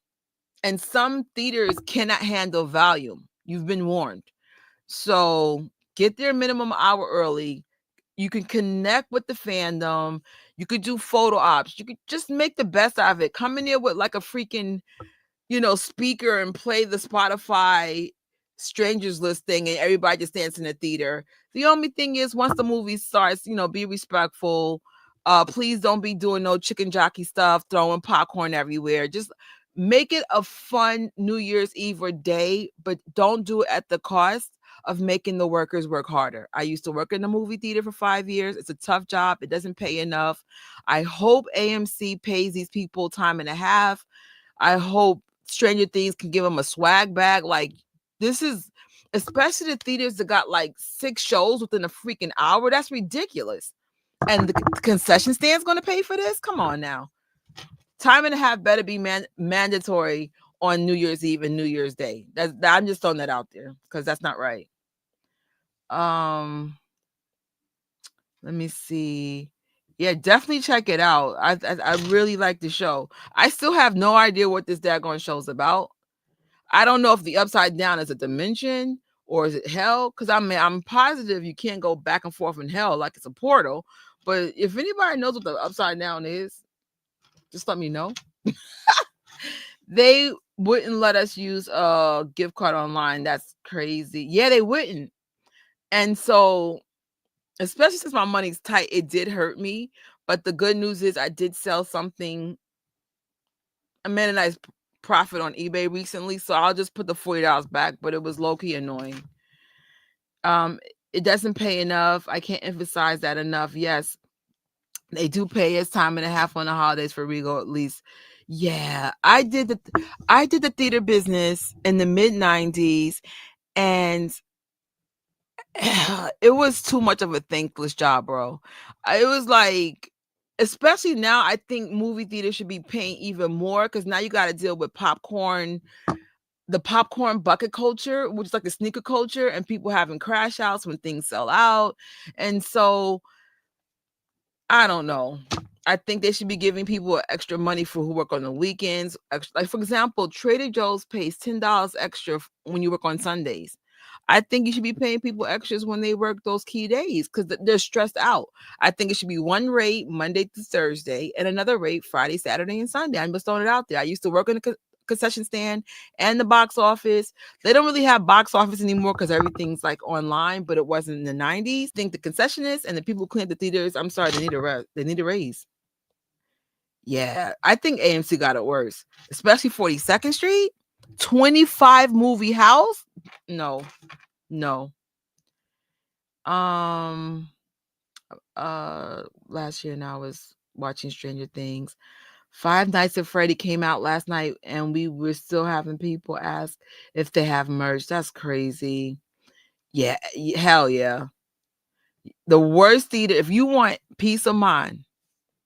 some theaters cannot handle volume. You've been warned. So get there minimum hour early. You can connect with the fandom. You could do photo ops. You could just make the best out of it. Come in there with like a freaking, speaker and play the Spotify strangers list thing, and everybody just stands in the theater. The only thing is, once the movie starts, be respectful. Please don't be doing no chicken jockey stuff, throwing popcorn everywhere. Just make it a fun New Year's Eve or day, but don't do it at the cost of making the workers work harder. I used to work in the movie theater for 5 years. It's a tough job. It doesn't pay enough. I hope AMC pays these people time and a half. I hope Stranger Things can give them a swag bag. Like, this is, especially the theaters that got like 6 shows within a freaking hour. That's ridiculous. And the concession stand's going to pay for this? Come on now. Time and a half better be mandatory on New Year's Eve and New Year's Day. I'm just throwing that out there because that's not right. Let me see. Yeah, definitely check it out. I really like the show. I still have no idea what this daggone show's about. I don't know if the upside down is a dimension or is it hell? Because I'm positive you can't go back and forth in hell like it's a portal. But if anybody knows what the upside down is, just let me know. They wouldn't let us use a gift card online. That's crazy. Yeah, they wouldn't. And so, especially since my money's tight, it did hurt me. But the good news is I did sell something. I made a nice profit on eBay recently, so I'll just put the $40 back, but it was low-key annoying. It doesn't pay enough. I can't emphasize that enough. Yes, They do pay us time and a half on the holidays for Regal at least. Yeah, I did the theater business in the mid 90s, and it was too much of a thankless job, bro. It was like, especially now, I think movie theaters should be paying even more because now you got to deal with popcorn, the popcorn bucket culture, which is like the sneaker culture, and people having crash outs when things sell out. And so I don't know. I think they should be giving people extra money for who work on the weekends. Like for example, Trader Joe's pays $10 extra when you work on Sundays. I think you should be paying people extras when they work those key days because they're stressed out. I think it should be one rate Monday to Thursday and another rate Friday, Saturday, and Sunday. I'm just throwing it out there. I used to work in a concession stand and the box office. They don't really have box office anymore because everything's like online, but it wasn't in the 90s. I think the concessionists and the people who clean the theaters, I'm sorry, they need a raise. Yeah, I think AMC got it worse, especially 42nd Street, 25 movie house. No, no. Um, last year now I was watching Stranger Things. Five Nights at Freddy came out last night, and we were still having people ask if they have merch. That's crazy. Yeah, hell yeah. The worst theater, if you want peace of mind,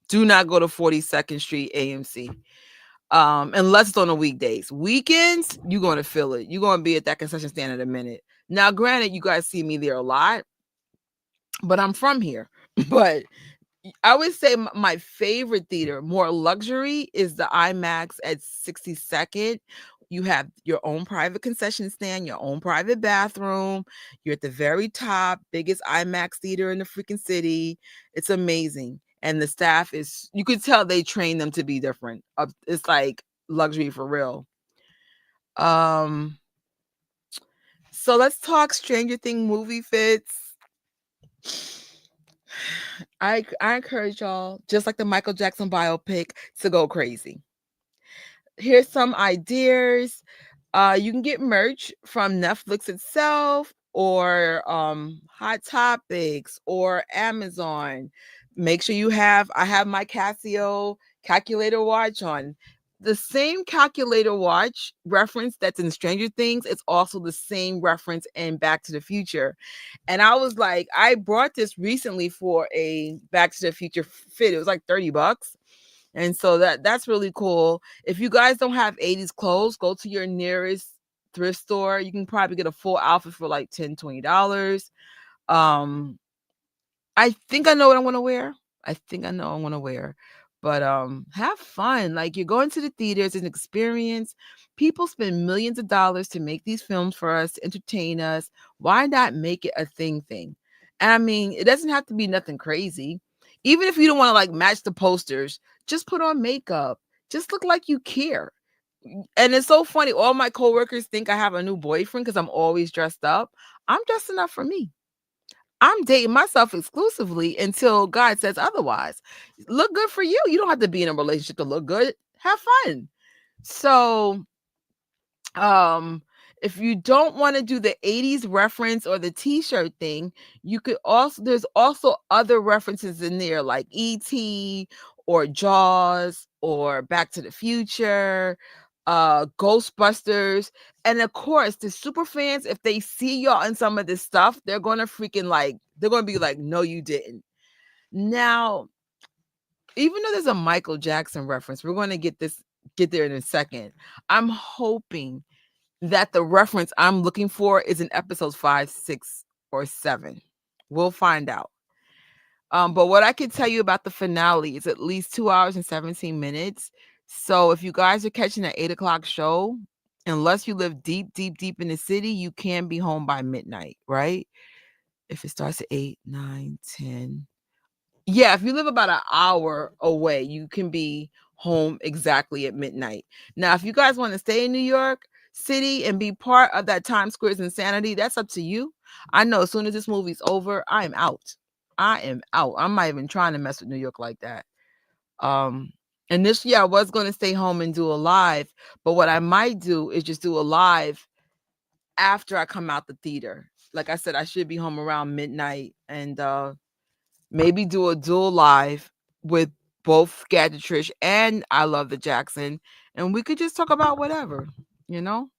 do not go to 42nd Street AMC. Unless it's on the weekdays. Weekends, you're gonna feel it. You're gonna be at that concession stand in a minute. Now, granted, you guys see me there a lot, but I'm from here. But I would say my favorite theater, more luxury, is the IMAX at 62nd. You have your own private concession stand, your own private bathroom. You're at the very top, biggest IMAX theater in the freaking city. It's amazing. And the staff is, you could tell they train them to be different. It's like luxury for real. Um, so let's talk Stranger Thing movie fits. I encourage y'all, just like the Michael Jackson biopic, to go crazy. Here's some ideas. You can get merch from Netflix itself or Hot Topics or Amazon. Make sure I have my Casio calculator watch on. The same calculator watch reference that's in Stranger Things, it's also the same reference in Back to the Future. And I was like, I brought this recently for a Back to the Future fit. It was like $30. And so that's really cool. If you guys don't have 80s clothes, go to your nearest thrift store. You can probably get a full outfit for like $10, $20. Um, I think I know what I want to wear. I think I know I want to wear. But have fun. Like you're going to the theaters, it's an experience. People spend millions of dollars to make these films for us, to entertain us. Why not make it a thing? And I mean, it doesn't have to be nothing crazy. Even if you don't want to like match the posters, just put on makeup. Just look like you care. And it's so funny. All my coworkers think I have a new boyfriend because I'm always dressed up. I'm dressing up for me. I'm dating myself exclusively until God says otherwise. Look good for you. You don't have to be in a relationship to look good. Have fun. So, um, if you don't want to do the 80s reference or the t-shirt thing, you could also, there's also other references in there like ET or Jaws or Back to the Future, Ghostbusters. And of course, the super fans, if they see y'all in some of this stuff, they're gonna freaking like, they're gonna be like, no, you didn't. Now, even though there's a Michael Jackson reference, we're gonna get there in a second. I'm hoping that the reference I'm looking for is in episodes 5, 6, or 7. We'll find out. But what I can tell you about the finale is at least 2 hours and 17 minutes. So if you guys are catching an 8 o'clock show, unless you live deep, deep, deep in the city, you can be home by midnight, right? If it starts at 8, 9, 10. Yeah, if you live about an hour away, you can be home exactly at midnight. Now, if you guys want to stay in New York City and be part of that Times Square's insanity, that's up to you. I know as soon as this movie's over, I am out. I am out. I'm not even trying to mess with New York like that. Um, Initially, I was going to stay home and do a live, but what I might do is just do a live after I come out the theater. Like I said, I should be home around midnight and maybe do a dual live with both Gadget Trish and I Love the Jackson, and we could just talk about whatever, you know?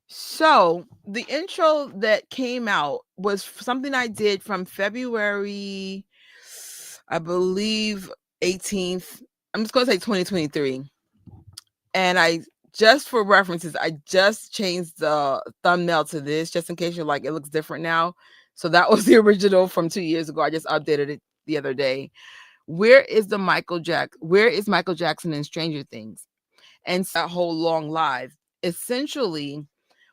So the intro that came out was something I did from February, I believe 18th. I'm just gonna say 2023. And I just for references, I just changed the thumbnail to this just in case you're like, it looks different now. So that was the original from 2 years ago. I just updated it the other day. Where is Michael Jackson in Stranger Things? And so that whole long live. Essentially,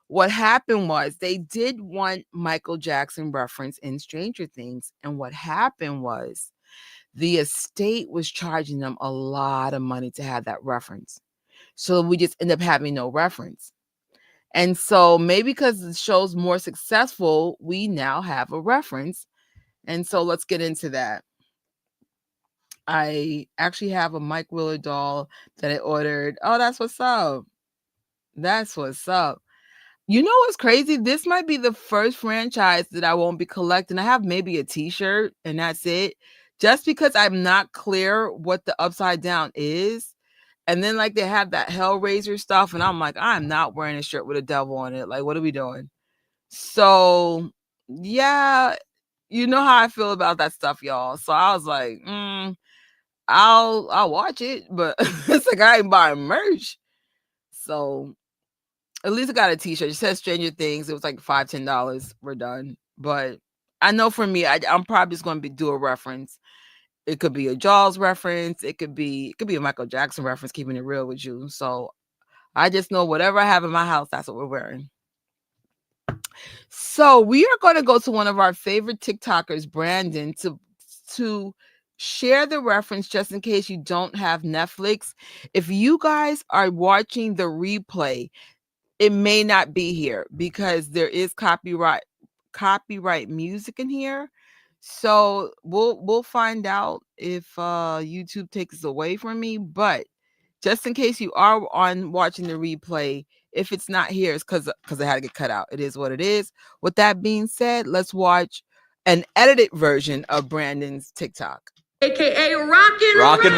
what happened was they did want Michael Jackson reference in Stranger Things. And what happened was the estate was charging them a lot of money to have that reference. So we just end up having no reference. And so maybe because the show's more successful, we now have a reference. And so let's get into that. I actually have a Mike Willard doll that I ordered. Oh, that's what's up. That's what's up. You know what's crazy? This might be the first franchise that I won't be collecting. I have maybe a t-shirt and that's it. Just because I'm not clear what the upside down is. And then like they have that Hellraiser stuff, and I'm like, I'm not wearing a shirt with a devil on it. Like, what are we doing? So yeah, you know how I feel about that stuff, y'all. So I was like, I'll watch it, but it's like I ain't buying merch. So at least I got a t-shirt. It says Stranger Things. It was like $5-10. We're done. But I know for me, I'm probably just going to do a reference. It could be a Jaws reference. It could be a Michael Jackson reference, keeping it real with you. So I just know whatever I have in my house, that's what we're wearing. So we are going to go to one of our favorite TikTokers, Brandon, to share the reference just in case you don't have Netflix. If you guys are watching the replay, it may not be here because there is copyright music in here. So we'll find out if YouTube takes it away from me. But just in case you are on watching the replay, if it's not here, it's because it had to get cut out. It is what it is. With that being said, let's watch an edited version of Brandon's TikTok. AKA Rockin' Robin.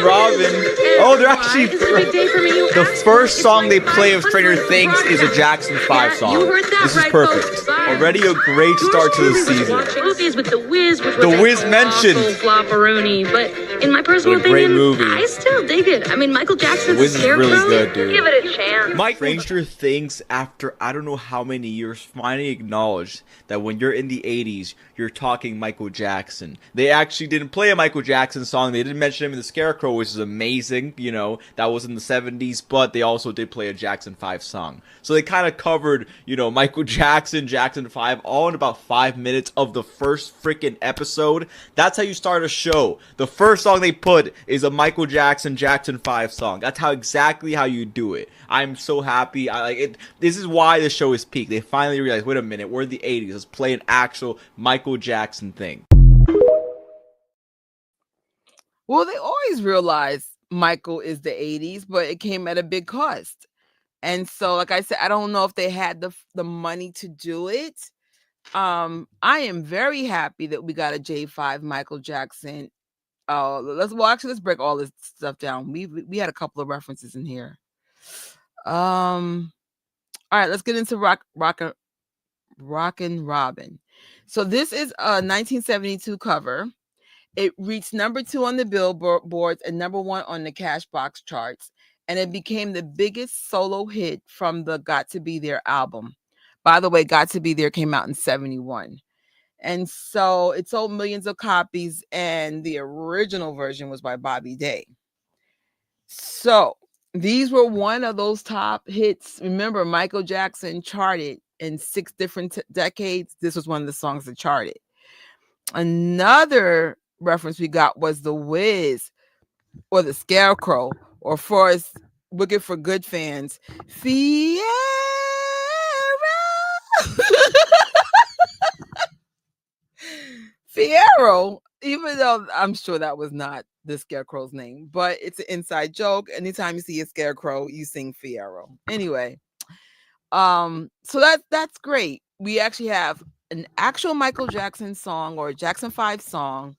Oh, they're actually the first song they play of Stranger Things is a Jackson 5 song. This is perfect. Already a great start to the season. Movies with The Wiz, which The Wiz mentioned. Flopperoonie, but in my personal opinion, I still dig it. I mean, Michael Jackson's The Wiz is really good, dude. Give it a chance. Stranger Things, after I don't know how many years, finally acknowledged that when you're in the 80s, you're talking Michael Jackson. They actually didn't play a Michael Jackson song. They didn't mention him in The Scarecrow, which is amazing. You know, that was in the 70s, but they also did play a Jackson 5 song. So they kind of covered, you know, Michael Jackson, Jackson 5, all in about 5 minutes of the first freaking episode. That's how you start a show. The first song they put is a Michael Jackson, Jackson 5 song. That's exactly how you do it. I'm so happy. I like it. This is why the show is peak. They finally realized, wait a minute, we're in the 80s. Let's play an actual Michael Jackson thing. Well, they always realize Michael is the 80s, but it came at a big cost. And so, like I said, I don't know if they had the money to do it. I am very happy that we got a J5 Michael Jackson. Let's break all this stuff down. We had a couple of references in here. All right, let's get into Rockin' Robin. So this is a 1972 cover. It reached number 2 on the Billboards and number 1 on the Cashbox charts, and it became the biggest solo hit from the Got to Be There album. By the way, Got to Be There came out in 71. And so it sold millions of copies, and the original version was by Bobby Day. So these were one of those top hits. Remember, Michael Jackson charted in 6 different decades. This was one of the songs that charted. Another reference we got was The Wiz or The Scarecrow, or for us Wicked for Good fans, Fiera. Fiero, even though I'm sure that was not the Scarecrow's name, but it's an inside joke. Anytime you see a Scarecrow, you sing Fiero. Anyway, so that's great. We actually have an actual Michael Jackson song or a Jackson 5 song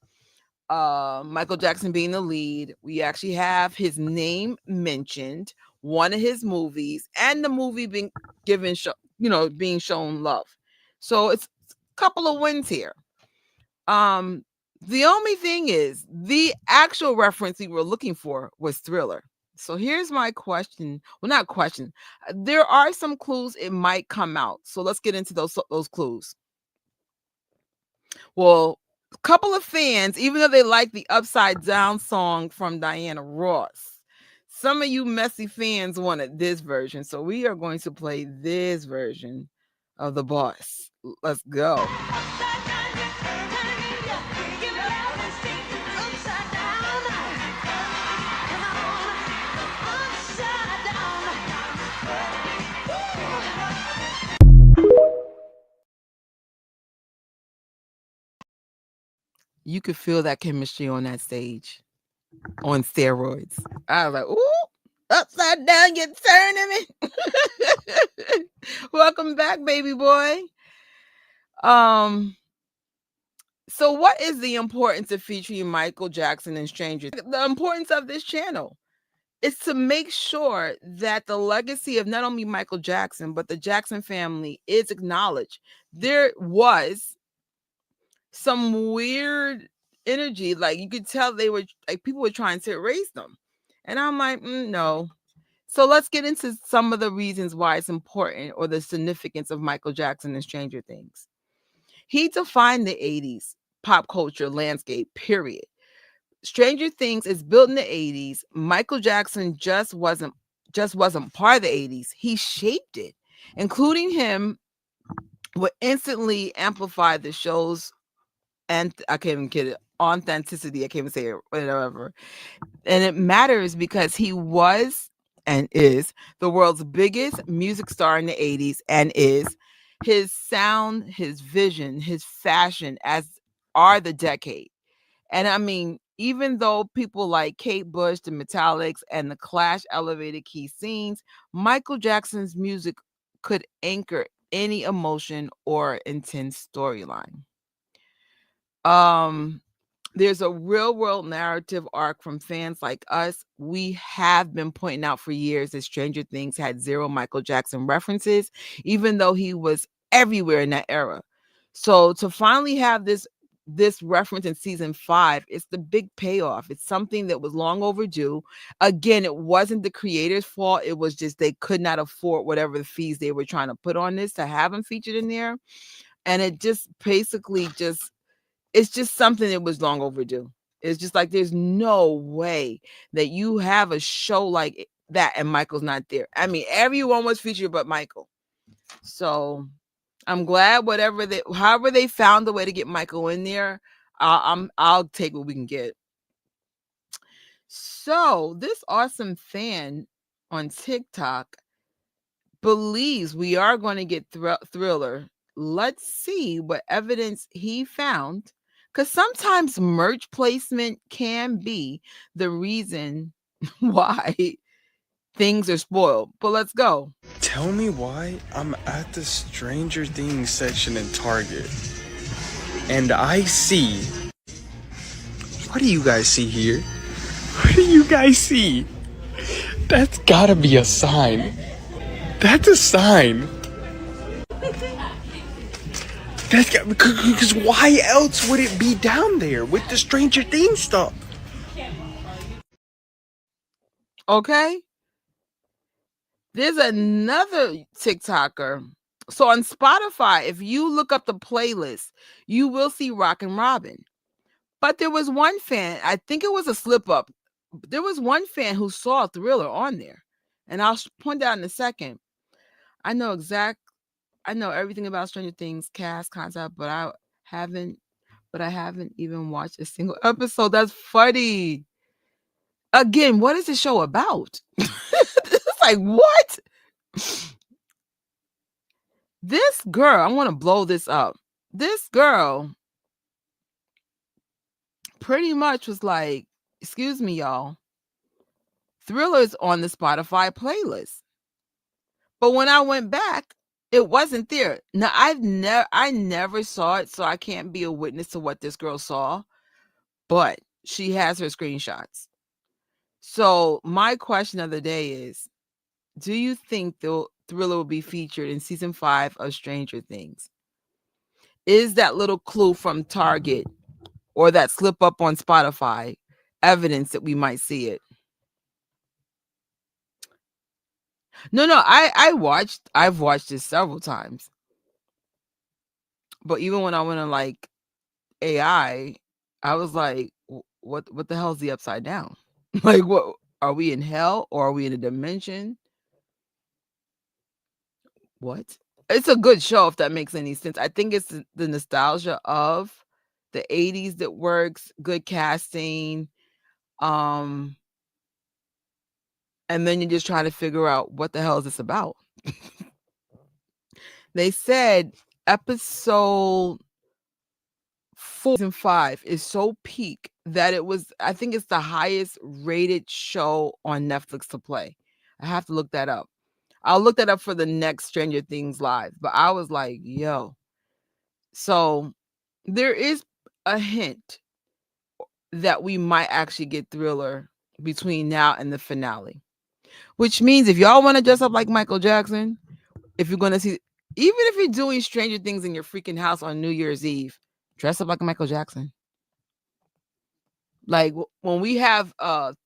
Michael Jackson being the lead. We actually have his name mentioned, one of his movies, and the movie being being shown love. So it's a couple of wins here. The only thing is the actual reference we were looking for was Thriller. So here's my question. Well, not question. There are some clues it might come out. So let's get into those clues. Well, a couple of fans, even though they like the Upside Down song from Diana Ross, some of you messy fans wanted this version. So we are going to play this version of The Boss. Let's go. You could feel that chemistry on that stage on steroids. I was like, ooh, upside down, you're turning me. Welcome back, baby boy. So what is the importance of featuring Michael Jackson in Stranger Things? The importance of this channel is to make sure that the legacy of not only Michael Jackson, but the Jackson family is acknowledged. There was some weird energy, like you could tell they were like people were trying to erase them, and I'm like, no. So let's get into some of the reasons why it's important, or the significance of Michael Jackson and Stranger Things. He defined the 80s pop culture landscape, period. Stranger Things is built in the 80s. Michael Jackson just wasn't part of the 80s. He shaped it. Including him would instantly amplify the show's, and I can't even get it, authenticity. I can't even say it, whatever. And it matters because he was and is the world's biggest music star in the 80s, and is his sound, his vision, his fashion as are the decade. And I mean, even though people like Kate Bush, the Metallics, and the Clash elevated key scenes, Michael Jackson's music could anchor any emotion or intense storyline. There's a real world narrative arc from fans like us. We have been pointing out for years that Stranger Things had zero Michael Jackson references, even though he was everywhere in that era. So to finally have this reference in season 5, it's the big payoff. It's something that was long overdue. Again, it wasn't the creators' fault. It was just they could not afford whatever the fees they were trying to put on this to have him featured in there. And it just basically it's just something that was long overdue. It's just like there's no way that you have a show like that and Michael's not there. I mean, everyone was featured but Michael. So I'm glad however they found a way to get Michael in there. I'll take what we can get. So this awesome fan on TikTok believes we are going to get Thriller. Let's see what evidence he found, because sometimes merch placement can be the reason why things are spoiled. But let's go. Tell me why I'm at the Stranger Things section in Target and I see... What do you guys see here? What do you guys see? That's gotta be a sign. That's a sign. Because why else would it be down there with the Stranger Things stuff? Okay. There's another TikToker. So on Spotify, if you look up the playlist, you will see Rockin' Robin. But there was one fan, I think it was a slip up. There was one fan who saw Thriller on there. And I'll point out in a second. I know everything about Stranger Things cast concept, but I haven't even watched a single episode. That's funny. Again, what is the show about? It's like, what? This girl, I want to blow this up. This girl pretty much was like, excuse me, y'all, Thriller's on the Spotify playlist. But when I went back, it wasn't there. Now I never saw it, so I can't be a witness to what this girl saw. but she has her screenshots. So my question of the day is, do you think the Thriller will be featured in season 5 of Stranger Things? Is that little clue from Target or that slip up on Spotify evidence that we might see it? No, I've watched this several times. But even when I went on like AI, I was like, what the hell is the upside down? Like, what are we in hell or are we in a dimension? What? It's a good show if that makes any sense. I think it's the nostalgia of the 80s that works, good casting. And then you're just trying to figure out what the hell is this about. They said episode 4 season 5 is so peak that it was, I think it's the highest rated show on Netflix to play. I have to look that up. I'll look that up for the next Stranger Things live. But I was like, yo. So there is a hint that we might actually get Thriller between now and the finale. Which means if y'all want to dress up like Michael Jackson, if you're going to see, even if you're doing Stranger Things in your freaking house on New Year's Eve, dress up like Michael Jackson. Like when we have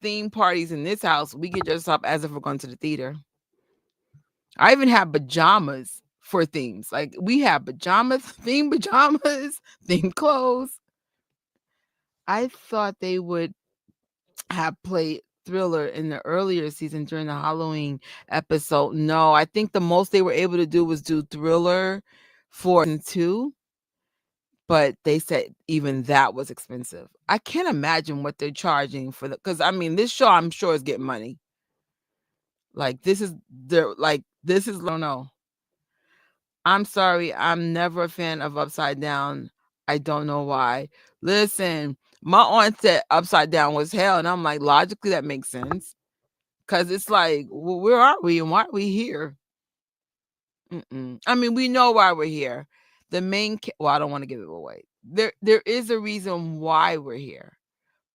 theme parties in this house, we get dressed up as if we're going to the theater. I even have pajamas for themes. Like we have pajamas, themed clothes. I thought they would have played Thriller in the earlier season during the Halloween episode. No, I think the most they were able to do was do Thriller for season 2. But they said even that was expensive. I can't imagine what they're charging for because I mean, this show I'm sure is getting money. Like this is I don't know. I'm sorry, I'm never a fan of Upside Down. I don't know why. Listen, my aunt said Upside Down was hell, and I'm like, logically that makes sense. Cause it's like, well, where are we and why are we here? I mean, we know why we're here. The main, I don't want to give it away. There is a reason why we're here,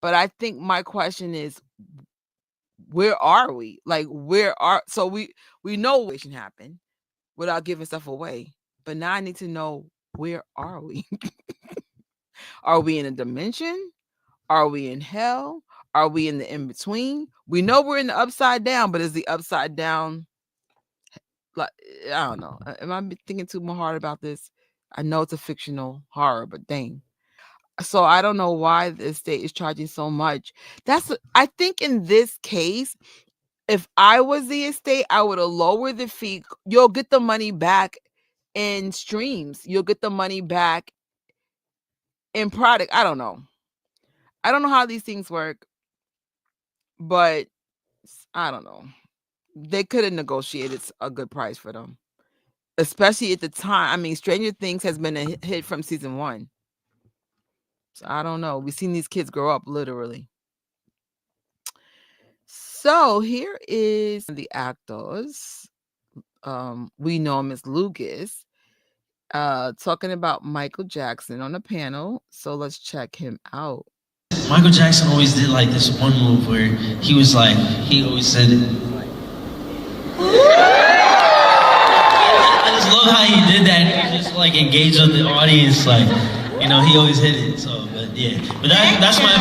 but I think my question is, where are we? Like, so we know what can happen without giving stuff away, but now I need to know, where are we? Are we in a dimension? Are we in hell? Are we in the in between? We know we're in the upside down, but is the upside down? Like, I don't know. Am I thinking too hard about this? I know it's a fictional horror, but dang. So I don't know why the estate is charging so much. I think in this case, if I was the estate, I would have lowered the fee. You'll get the money back in streams. You'll get the money back in product. I don't know. I don't know how these things work, but I don't know. They could have negotiated a good price for them, especially at the time. I mean, Stranger Things has been a hit from season 1. So I don't know. We've seen these kids grow up literally. So here is the actors. We know him as Lucas, talking about Michael Jackson on the panel. So let's check him out. Michael Jackson always did like this one move where he always said it. I just love how he did that. He just like engaged with the audience, like, you know, he always hit it. So, but yeah, but that's my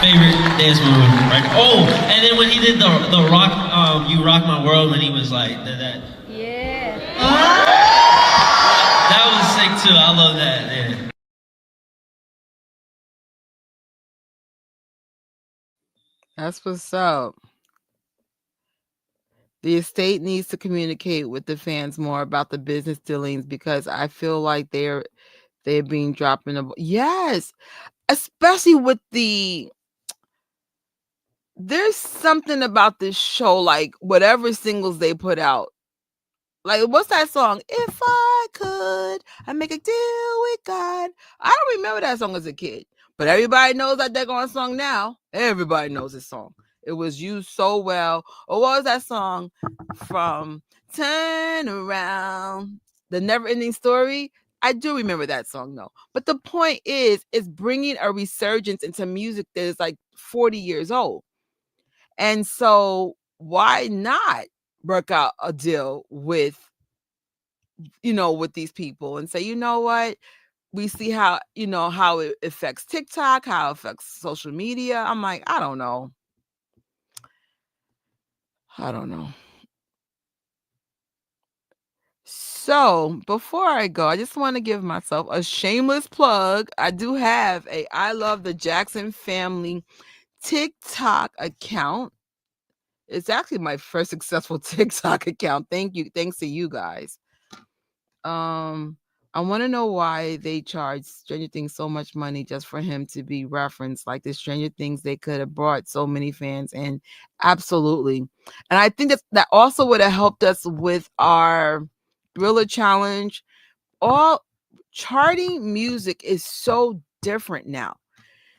favorite dance move, right? Oh, and then when he did the rock, "You Rock My World," when he was like that. Yeah. That was sick too. I love that. Yeah. That's what's up. The estate needs to communicate with the fans more about the business dealings, because I feel like they're being dropped in yes, especially with there's something about this show, like whatever singles they put out. Like, what's that song? If I could, I make a deal with God. I don't remember that song as a kid, but everybody knows that they're going song now. Everybody knows this song. It was used so well. Or what was that song from Turn Around? The Never Ending Story. I do remember that song though. But the point is, it's bringing a resurgence into music that is like 40 years old. And so why not work out a deal with, with these people and say, you know what? We see how, how it affects TikTok, how it affects social media. I'm like, I don't know. So before I go, I just want to give myself a shameless plug. I do have a I Love the Jackson Family TikTok account. It's actually my first successful TikTok account. Thanks to you guys. I want to know why they charge Stranger Things so much money just for him to be referenced. Like the Stranger Things, they could have brought so many fans in. Absolutely. And I think that also would have helped us with our Thriller Challenge. All charting music is so different now.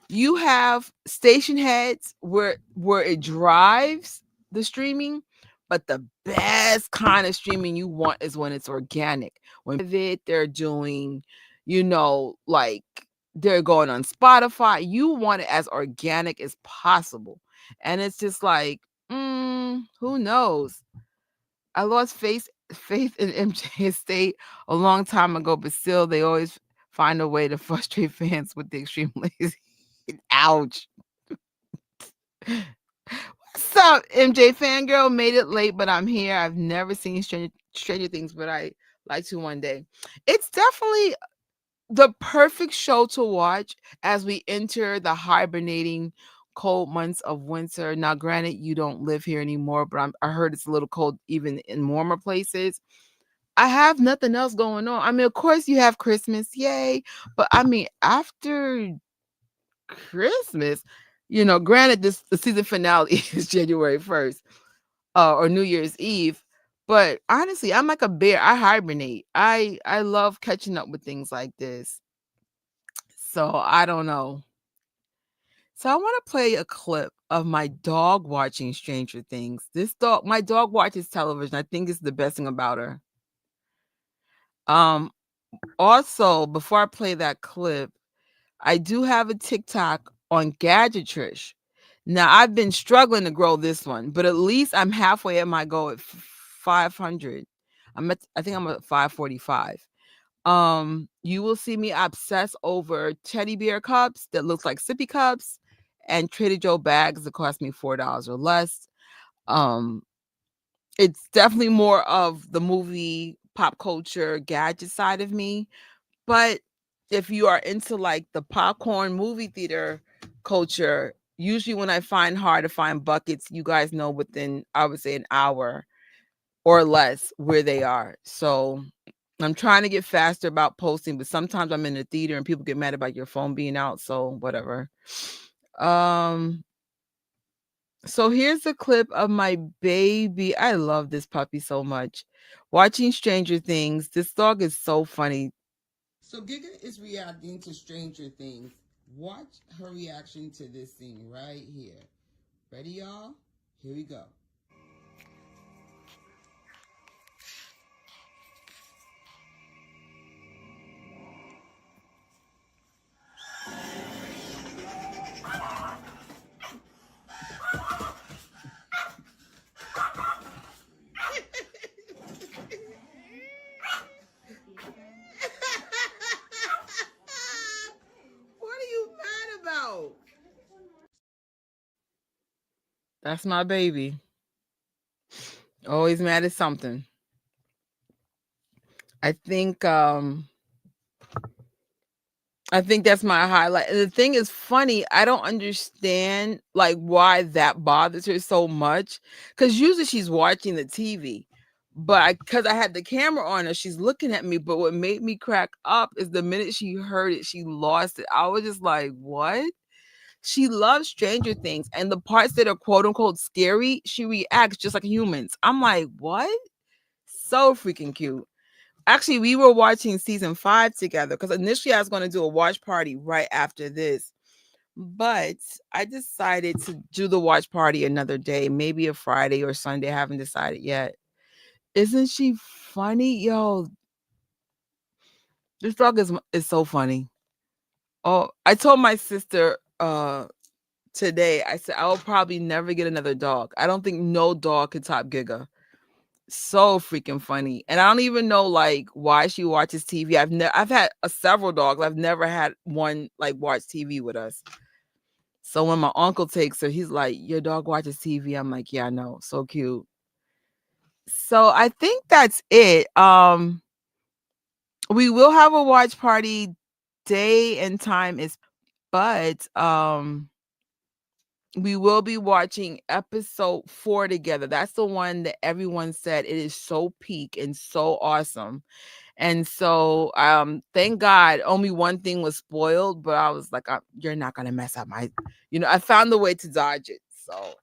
You have station heads where it drives the streaming, but the best kind of streaming you want is when it's organic. When they're doing, like they're going on Spotify, you want it as organic as possible. And it's just like, who knows? I lost faith in MJ Estate a long time ago, but still they always find a way to frustrate fans with the extreme lazy. Ouch. What's up, MJ fangirl? Made it late, but I'm here. I've never seen Stranger Things, but I like to one day. It's definitely the perfect show to watch as we enter the hibernating cold months of winter. Now, granted, you don't live here anymore, but I heard it's a little cold even in warmer places. I have nothing else going on. I mean, of course, you have Christmas, yay! But I mean, after Christmas, granted, the season finale is January 1st, or New Year's Eve. But honestly, I'm like a bear. I hibernate. I love catching up with things like this. So I don't know. So I want to play a clip of my dog watching Stranger Things. My dog watches television. I think it's the best thing about her. Also, before I play that clip, I do have a TikTok on Gadget, Trish. Now, I've been struggling to grow this one, but at least I'm halfway at my goal at 500. I think I'm at 545. You will see me obsess over teddy bear cups that looks like sippy cups and Trader Joe bags that cost me $4 or less. It's definitely more of the movie pop culture gadget side of me. But if you are into like the popcorn movie theater culture, usually when I find hard to find buckets, you guys know within, I would say, an hour or less where they are. So I'm trying to get faster about posting, but sometimes I'm in the theater and people get mad about your phone being out. So whatever. So here's a clip of my baby. I love this puppy so much. Watching Stranger Things. This dog is so funny. So Giga is reacting to Stranger Things. Watch her reaction to this scene right here. Ready, y'all? Here we go. What are you mad about? That's my baby. Always mad at something. I think that's my highlight. And the thing is funny, I don't understand like why that bothers her so much. Cause usually she's watching the TV. But because I had the camera on her, she's looking at me. But what made me crack up is the minute she heard it, she lost it. I was just like, what? She loves Stranger Things. And the parts that are quote unquote scary, she reacts just like humans. I'm like, what? So freaking cute. Actually, we were watching season 5 together because initially I was going to do a watch party right after this. But I decided to do the watch party another day, maybe a Friday or Sunday. I haven't decided yet. Isn't she funny? Yo, This dog is so funny. Oh, I told my sister today, I said I will probably never get another dog. I don't think no dog could top Giga. So freaking funny. And I don't even know like why she watches TV. I've had several dogs. I've never had one like watch TV with us. So when my uncle takes her, he's like, "Your dog watches TV." I'm like, "Yeah, I know. So cute." So I think that's it. We will have a watch party. Day and time is, but we will be watching episode 4 together. That's the one that everyone said it is so peak and so awesome. And so thank God only one thing was spoiled, but I was like, you're not gonna mess up my, I found the way to dodge it. So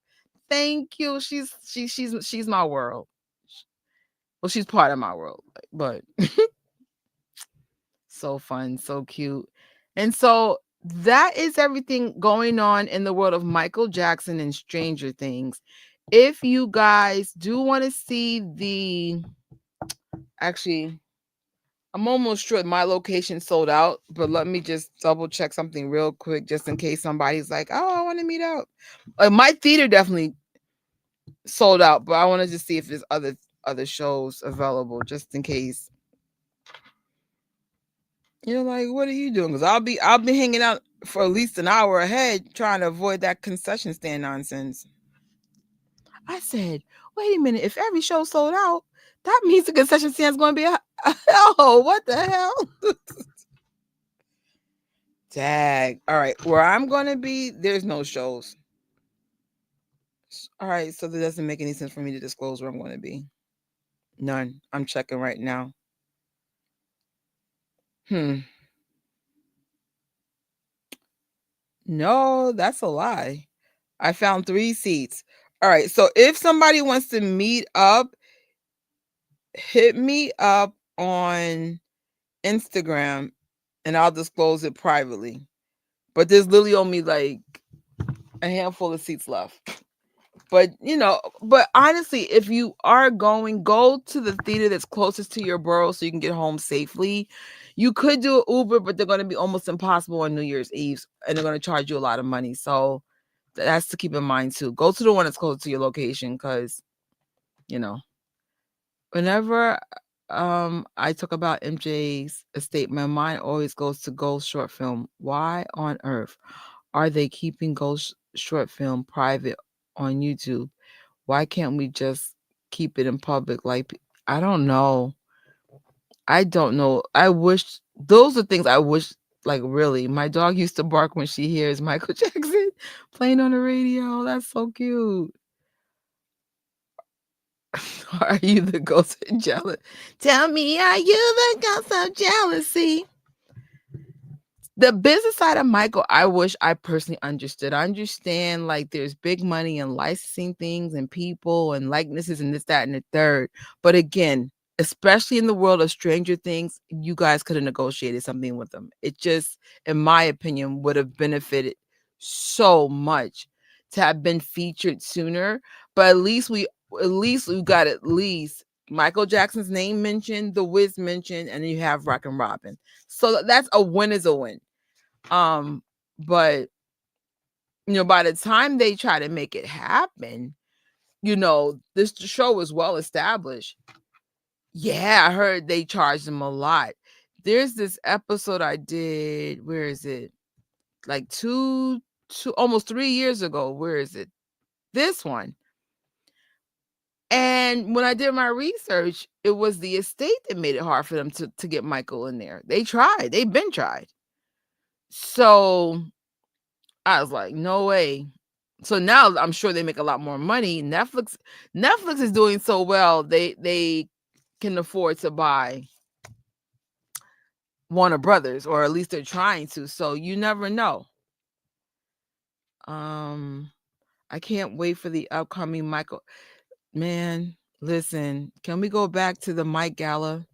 thank you. She's my world. Well, she's part of my world, but so fun, so cute. And so that is everything going on in the world of Michael Jackson and Stranger Things. If you guys do want to see actually, I'm almost sure my location sold out, but let me just double check something real quick just in case somebody's like, "Oh, I want to meet up." My theater definitely sold out, but I want to just see if there's other shows available just in case. You're like, "What are you doing?" Because I'll be hanging out for at least an hour ahead trying to avoid that concession stand nonsense. I said, "Wait a minute, if every show sold out, that means the concession stand is going to be a hell. What the hell?" Dag. All right, where I'm going to be, there's no shows. All right, so that doesn't make any sense for me to disclose where I'm going to be. None. I'm checking right now. No, that's a lie. I found 3 seats. All right, so if somebody wants to meet up, hit me up on Instagram and I'll disclose it privately. But there's literally only like a handful of seats left. But but honestly, if you are going, go to the theater that's closest to your borough so you can get home safely. You could do an Uber, but they're going to be almost impossible on New Year's Eve and they're going to charge you a lot of money. So that's to keep in mind too. Go to the one that's close to your location because, whenever I talk about MJ's estate, my mind always goes to Ghost short film. Why on earth are they keeping Ghost short film private on YouTube? Why can't we just keep it in public? Like, I don't know. I don't know. I wish those are things I wish, like, really. My dog used to bark when she hears Michael Jackson playing on the radio. That's so cute. Are you the ghost of jealousy? Tell me, are you the ghost of jealousy? The business side of Michael, I wish I personally understood. I understand like there's big money in licensing things and people and likenesses and this, that, and the third. But again, especially in the world of Stranger Things, you guys could have negotiated something with them. It just, in my opinion, would have benefited so much to have been featured sooner. But at least we got at least Michael Jackson's name mentioned, The Wiz mentioned, and you have Rockin' Robin. So that's a win is a win. But by the time they try to make it happen, this show is well established. Yeah, I heard they charged them a lot. There's this episode I did, where is it? Like two almost 3 years ago. Where is it? This one. And when I did my research, it was the estate that made it hard for them to get Michael in there. They tried. They've been tried. So I was like, no way. So now I'm sure they make a lot more money. Netflix is doing so well. They can afford to buy Warner Brothers, or at least they're trying to. So you never know. I can't wait for the upcoming Michael. Man, listen, can we go back to the Mike Gala?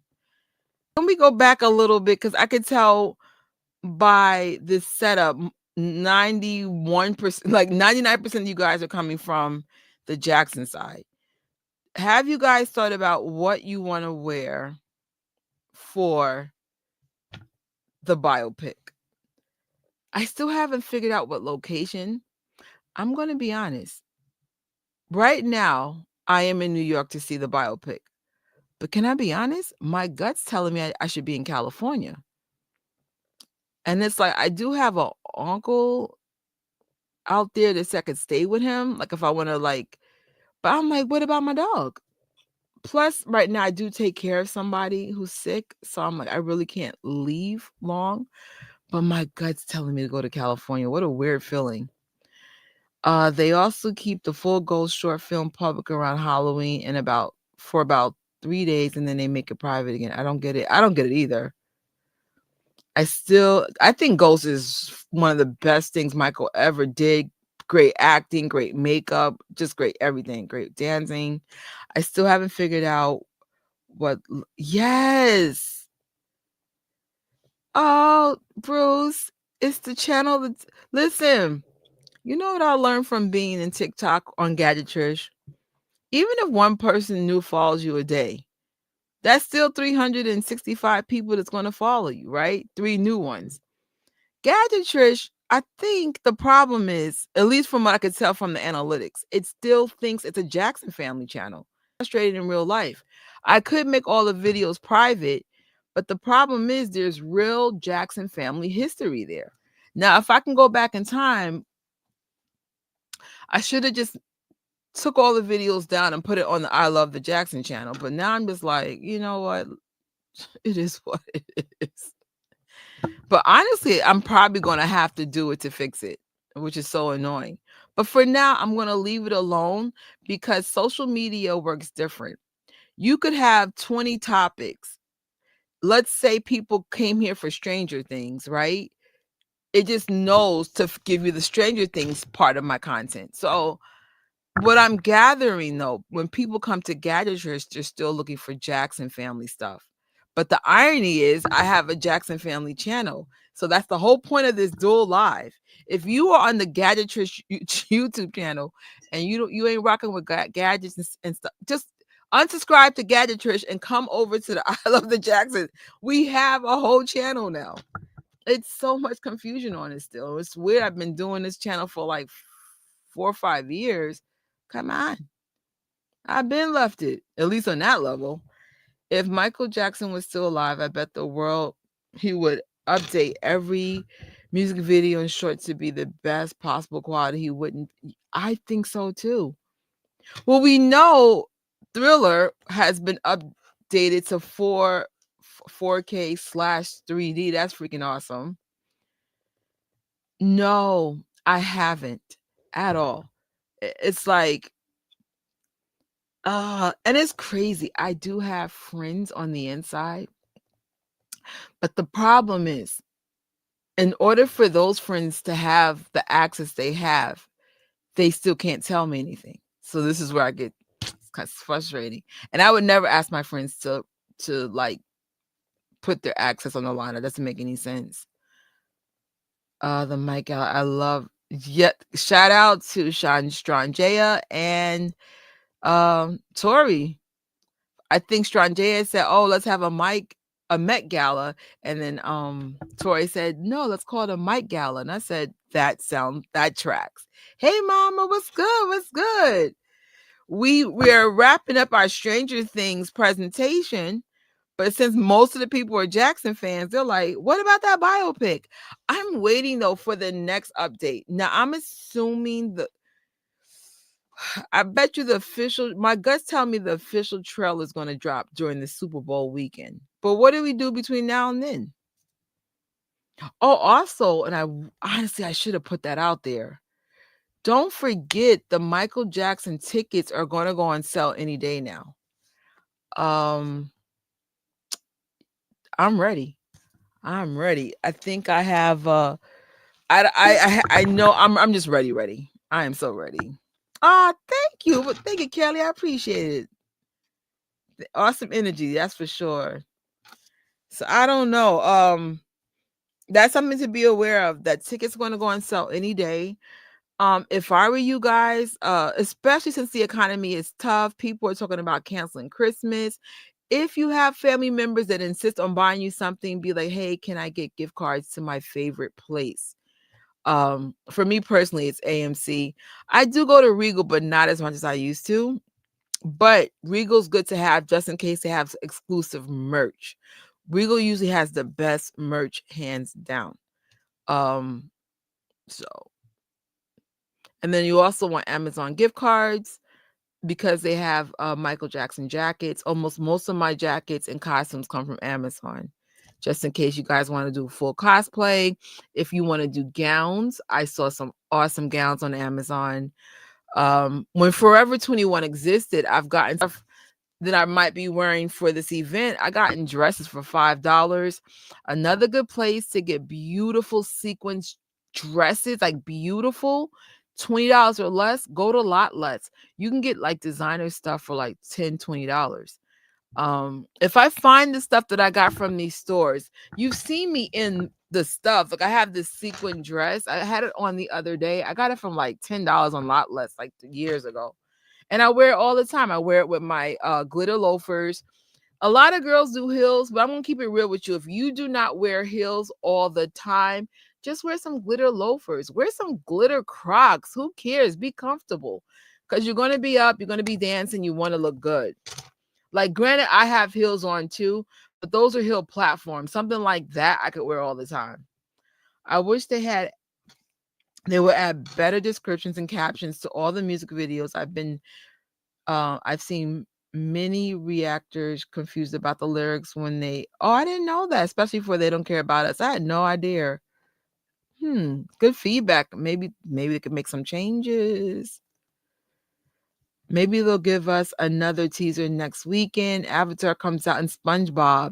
Can we go back a little bit? Because I could tell by this setup, 91%, like 99% of you guys are coming from the Jackson side. Have you guys thought about what you want to wear for the biopic. I still haven't figured out what location. I'm going to be honest. Right now, I am in New York to see the biopic. But can I be honest? My gut's telling me I should be in California. And it's like, I do have an uncle out there that I could stay with him. Like if I want to but I'm like, what about my dog? Plus, right now, I do take care of somebody who's sick. So I'm like, I really can't leave long. But my gut's telling me to go to California. What a weird feeling. They also keep the full Ghost short film public around Halloween for about 3 days, and then they make it private again. I don't get it. I don't get it either. I think Ghost is one of the best things Michael ever did. Great acting, great makeup, just great everything, great dancing. I still haven't figured out yes. Oh, Bruce, it's the channel listen, you know what I learned from being in TikTok on Gadget, Trish? Even if one person new follows you a day, that's still 365 people that's going to follow you, right? 3 new ones. Gadget, Trish, I think the problem is, at least from what I could tell from the analytics, it still thinks it's a Jackson family channel. Frustrated in real life. I could make all the videos private, but the problem is there's real Jackson family history there. Now, if I can go back in time, I should have just took all the videos down and put it on the I Love the Jackson channel. But now I'm just like, you know what? It is what it is. But honestly, I'm probably going to have to do it to fix it, which is so annoying. But for now, I'm going to leave it alone because social media works different. You could have 20 topics. Let's say people came here for Stranger Things, right? It just knows to give you the Stranger Things part of my content. So what I'm gathering, though, when people come to Gadget, they're still looking for Jackson family stuff. But the irony is I have a Jackson family channel. So that's the whole point of this dual live. If you are on the Gadget Trish YouTube channel and you ain't rocking with gadgets and stuff, just unsubscribe to Gadget Trish and come over to the I Love the Jackson. We have a whole channel now. It's so much confusion on it still. It's weird. I've been doing this channel for like 4 or 5 years. Come on. I've been left it, at least on that level. If Michael Jackson was still alive, I bet he would update every music video and short to be the best possible quality. He wouldn't. I think so too. Well, we know Thriller has been updated to 4K/3D. That's freaking awesome. No, I haven't at all. It's like, and it's crazy. I do have friends on the inside, but the problem is, in order for those friends to have the access they have, they still can't tell me anything. So this is where I get kind of frustrating. And I would never ask my friends to like put their access on the line. That doesn't make any sense. The mic out. I love. Yet shout out to Stranjaya and Tori. I think Stranjaya said, "Oh, let's have a Met Gala," and then Tori said, "No, let's call it a Mike Gala." And I said, that tracks. Hey, Mama, what's good? What's good? We're wrapping up our Stranger Things presentation, but since most of the people are Jackson fans, they're like, "What about that biopic?" I'm waiting though for the next update. Now I'm assuming I bet you my guts tell me the official trailer is going to drop during the Super Bowl weekend. But what do we do between now and then? Oh, also, and I should have put that out there. Don't forget the Michael Jackson tickets are going to go on sale any day now. I'm ready. I think I have I know I'm just ready. I am so ready. Thank you. Thank you, Kelly. I appreciate it. Awesome energy, that's for sure. So I don't know. That's something to be aware of. That tickets going to go on sale any day. If I were you guys, especially since the economy is tough, people are talking about canceling Christmas. If you have family members that insist on buying you something, be like, hey, can I get gift cards to my favorite place? For me personally, it's AMC. I do go to Regal, but not as much as I used to. But Regal's good to have just in case they have exclusive merch. Regal usually has the best merch, hands down. So, and then you also want Amazon gift cards because they have Michael Jackson jackets. Most of my jackets and costumes come from Amazon. Just in case you guys want to do full cosplay. If you want to do gowns, I saw some awesome gowns on Amazon. When Forever 21 existed, I've gotten stuff that I might be wearing for this event. I got in dresses for $5. Another good place to get beautiful sequins dresses, like beautiful, $20 or less, go to Lot Less. You can get like designer stuff for like $10, $20. If I find the stuff that I got from these stores, you've seen me in the stuff. Like I have this sequin dress. I had it on the other day. I got it from like $10 on Lot Less like years ago. And I wear it all the time. I wear it with my glitter loafers. A lot of girls do heels, but I'm going to keep it real with you. If you do not wear heels all the time, just wear some glitter loafers. Wear some glitter Crocs. Who cares? Be comfortable. Because you're going to be up. You're going to be dancing. You want to look good. Like, granted, I have heels on too, but those are heel platforms. Something like that I could wear all the time. I wish they would add better descriptions and captions to all the music videos. I've seen many reactors confused about the lyrics when I didn't know that, especially for They Don't Care About Us. I had no idea. Good feedback. Maybe they could make some changes. Maybe they'll give us another teaser next weekend. Avatar comes out in SpongeBob.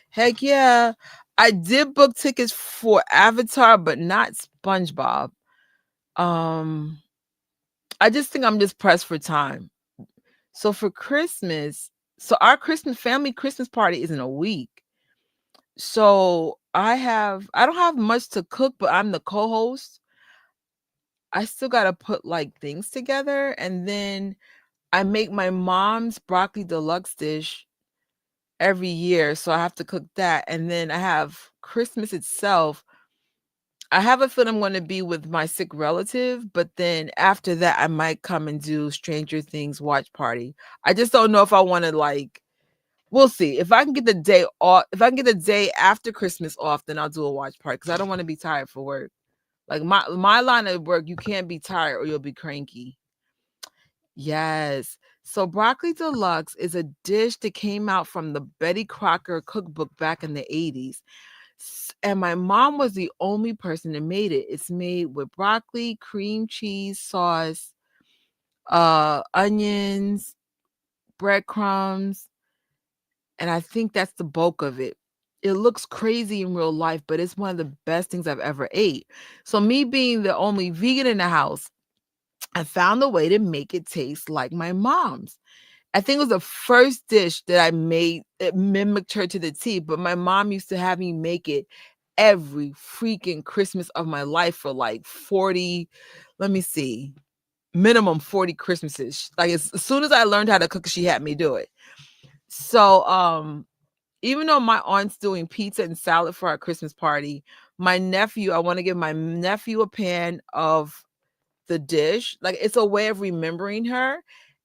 Heck yeah. I did book tickets for Avatar, but not SpongeBob. I just think I'm just pressed for time. So for Christmas, our family Christmas party is in a week. So I don't have much to cook, but I'm the co-host. I still got to put like things together, and then I make my mom's broccoli deluxe dish every year, so I have to cook that. And then I have Christmas itself. I have a feeling I'm going to be with my sick relative, but then after that, I might come and do Stranger Things watch party. I just don't know if I want to we'll see. If I can get the day off, if I can get the day after Christmas off, then I'll do a watch party because I don't want to be tired for work. Like my line of work, you can't be tired or you'll be cranky. Yes. So broccoli deluxe is a dish that came out from the Betty Crocker cookbook back in the 80s. And my mom was the only person that made it. It's made with broccoli, cream cheese, sauce, onions, breadcrumbs, and I think that's the bulk of it. It looks crazy in real life, but it's one of the best things I've ever ate. So me being the only vegan in the house, I found a way to make it taste like my mom's. I think it was the first dish that I made. It mimicked her to the T, but my mom used to have me make it every freaking Christmas of my life for like 40, let me see, minimum 40 Christmases. Like as soon as I learned how to cook, she had me do it. So, even though my aunt's doing pizza and salad for our Christmas party, I want to give my nephew a pan of the dish. Like it's a way of remembering her.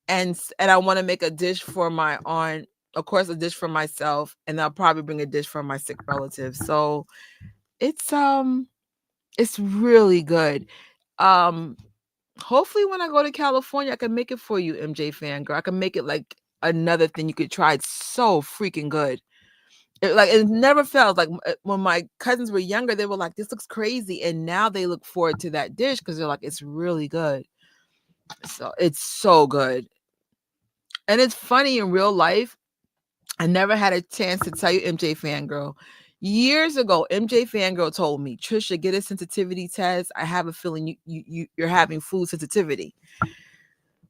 And I want to make a dish for my aunt, of course, a dish for myself, and I'll probably bring a dish for my sick relative. So it's really good. Hopefully when I go to California, I can make it for you, MJ Fangirl. I can make it like another thing you could try. It's so freaking good. It never fails. Like when my cousins were younger, they were like, "This looks crazy," and now they look forward to that dish because they're like, "It's really good." So it's so good, and it's funny in real life. I never had a chance to tell you, MJ Fangirl. Years ago, MJ Fangirl told me, "Trisha, get a sensitivity test. I have a feeling you're having food sensitivity."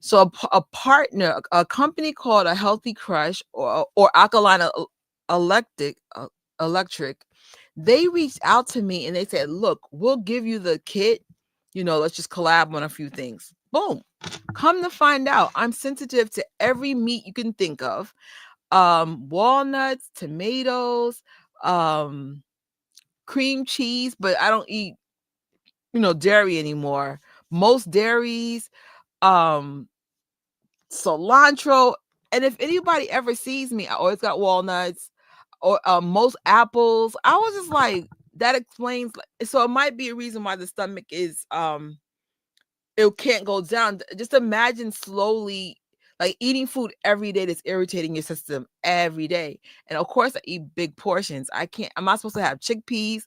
So a partner, a company called A Healthy Crush or Alkaline Electric, they reached out to me and they said, "Look, we'll give you the kit. Let's just collab on a few things." Boom. Come to find out, I'm sensitive to every meat you can think of. walnuts, tomatoes, cream cheese, but I don't eat, dairy anymore. Most dairies, cilantro. And if anybody ever sees me, I always got walnuts or most apples. I was just like, that explains. So it might be a reason why the stomach is it can't go down. Just imagine slowly, like eating food every day that's irritating your system every day. And of course, I eat big portions. I'm not supposed to have chickpeas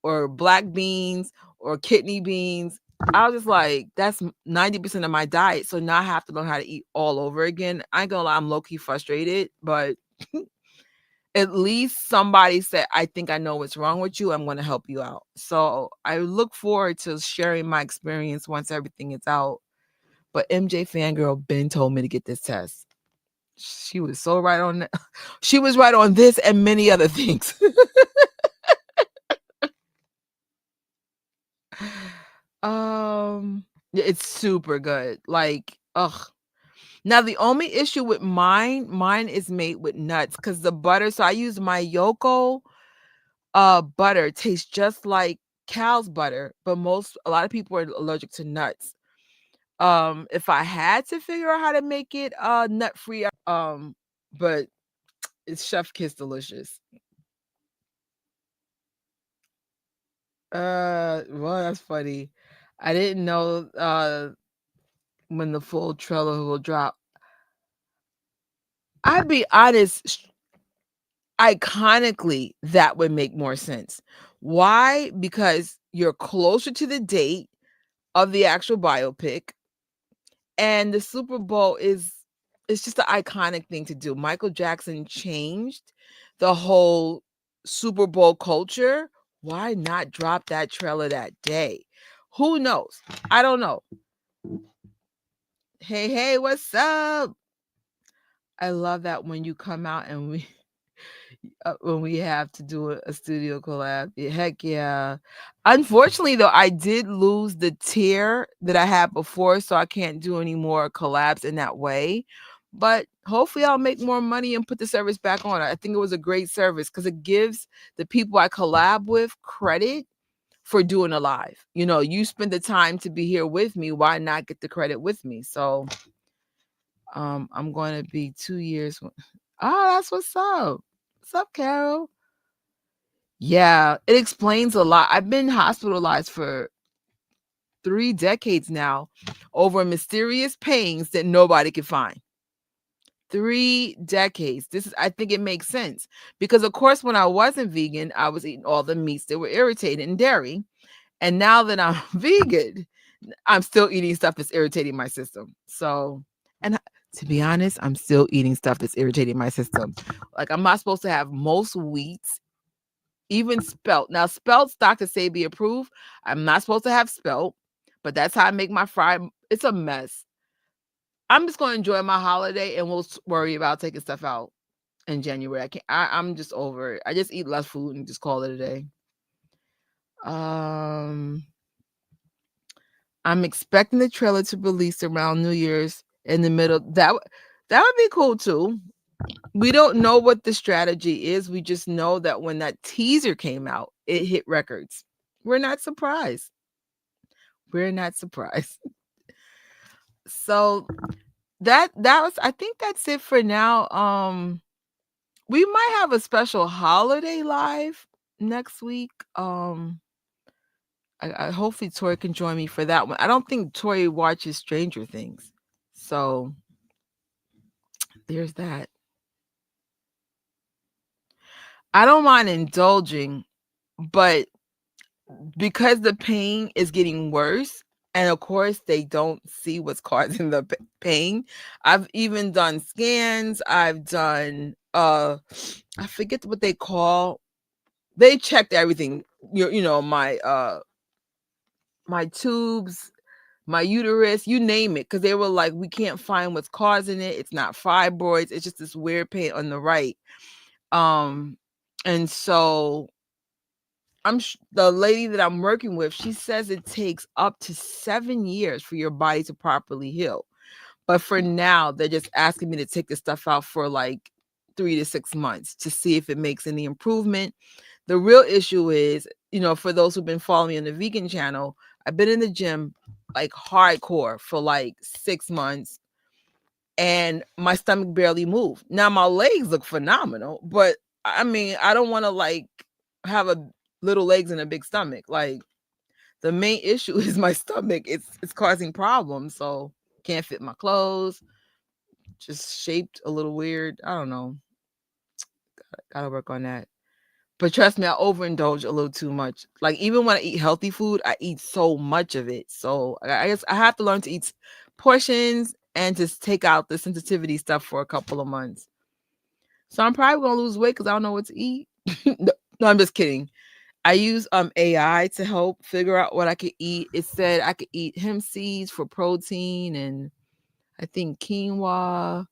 or black beans or kidney beans. I was just like, that's 90% of my diet. So now I have to learn how to eat all over again. I ain't gonna lie, I'm low-key frustrated, but at least somebody said, I think I know what's wrong with you. I'm going to help you out. So I look forward to sharing my experience once everything is out. But MJ Fangirl Ben told me to get this test. She was so right on that. She was right on this and many other things. It's super good. Like, ugh. Now the only issue with mine is made with nuts because the butter. So I use my Yoko butter. Tastes just like cow's butter, but a lot of people are allergic to nuts. If I had to figure out how to make it nut free, but it's chef kiss delicious. Well, that's funny. I didn't know when the full trailer will drop. I'd be honest, iconically, that would make more sense. Why? Because you're closer to the date of the actual biopic, and the Super Bowl it's just an iconic thing to do. Michael Jackson changed the whole Super Bowl culture. Why not drop that trailer that day? Who knows? I don't know. Hey, what's up? I love that when you come out and when we have to do a studio collab. Heck yeah. Unfortunately, though, I did lose the tier that I had before, so I can't do any more collabs in that way. But hopefully I'll make more money and put the service back on. I think it was a great service because it gives the people I collab with credit for doing a live. You spend the time to be here with me. Why not get the credit with me? So I'm going to be 2 years. Oh, that's what's up. What's up, Carol? Yeah, it explains a lot. I've been hospitalized for 3 decades now over mysterious pains that nobody can find. 3 decades. I think it makes sense because, of course, when I wasn't vegan, I was eating all the meats that were irritated and dairy. And now that I'm vegan, I'm still eating stuff that's irritating my system. So, and to be honest, I'm still eating stuff that's irritating my system. Like, I'm not supposed to have most wheats, even spelt. Now, spelt's Dr. Sabi approved. I'm not supposed to have spelt, but that's how I make my fried. It's a mess. I'm just going to enjoy my holiday and we'll worry about taking stuff out in January. I'm just over it. I just eat less food and just call it a day. I'm expecting the trailer to release around New Year's in the middle. That would be cool too. We don't know what the strategy is. We just know that when that teaser came out, it hit records. We're not surprised. So that was, I think that's it for now. We might have a special holiday live next week. I hopefully Tori can join me for that one. I don't think Tori watches Stranger Things. So there's that. I don't mind indulging, but because the pain is getting worse, and of course they don't see what's causing the pain. I've even done scans. I've done I forget what they call. They checked everything. My tubes, my uterus, you name it, because they were like, we can't find what's causing it. It's not fibroids. It's just this weird pain on the right. And so the lady that I'm working with, she says it takes up to 7 years for your body to properly heal. But for now, they're just asking me to take this stuff out for like 3 to 6 months to see if it makes any improvement. The real issue is, for those who've been following me on the vegan channel, I've been in the gym like hardcore for like 6 months and my stomach barely moved. Now my legs look phenomenal, but I mean, I don't want to like have a little legs and a big stomach. Like the main issue is my stomach. It's causing problems. So can't fit my clothes. Just shaped a little weird. I don't know. Gotta work on that. But trust me, I overindulge a little too much. Like even when I eat healthy food, I eat so much of it. So I guess I have to learn to eat portions and just take out the sensitivity stuff for a couple of months. So I'm probably gonna lose weight because I don't know what to eat. No, I'm just kidding. I use AI to help figure out what I could eat. It said I could eat hemp seeds for protein and I think quinoa,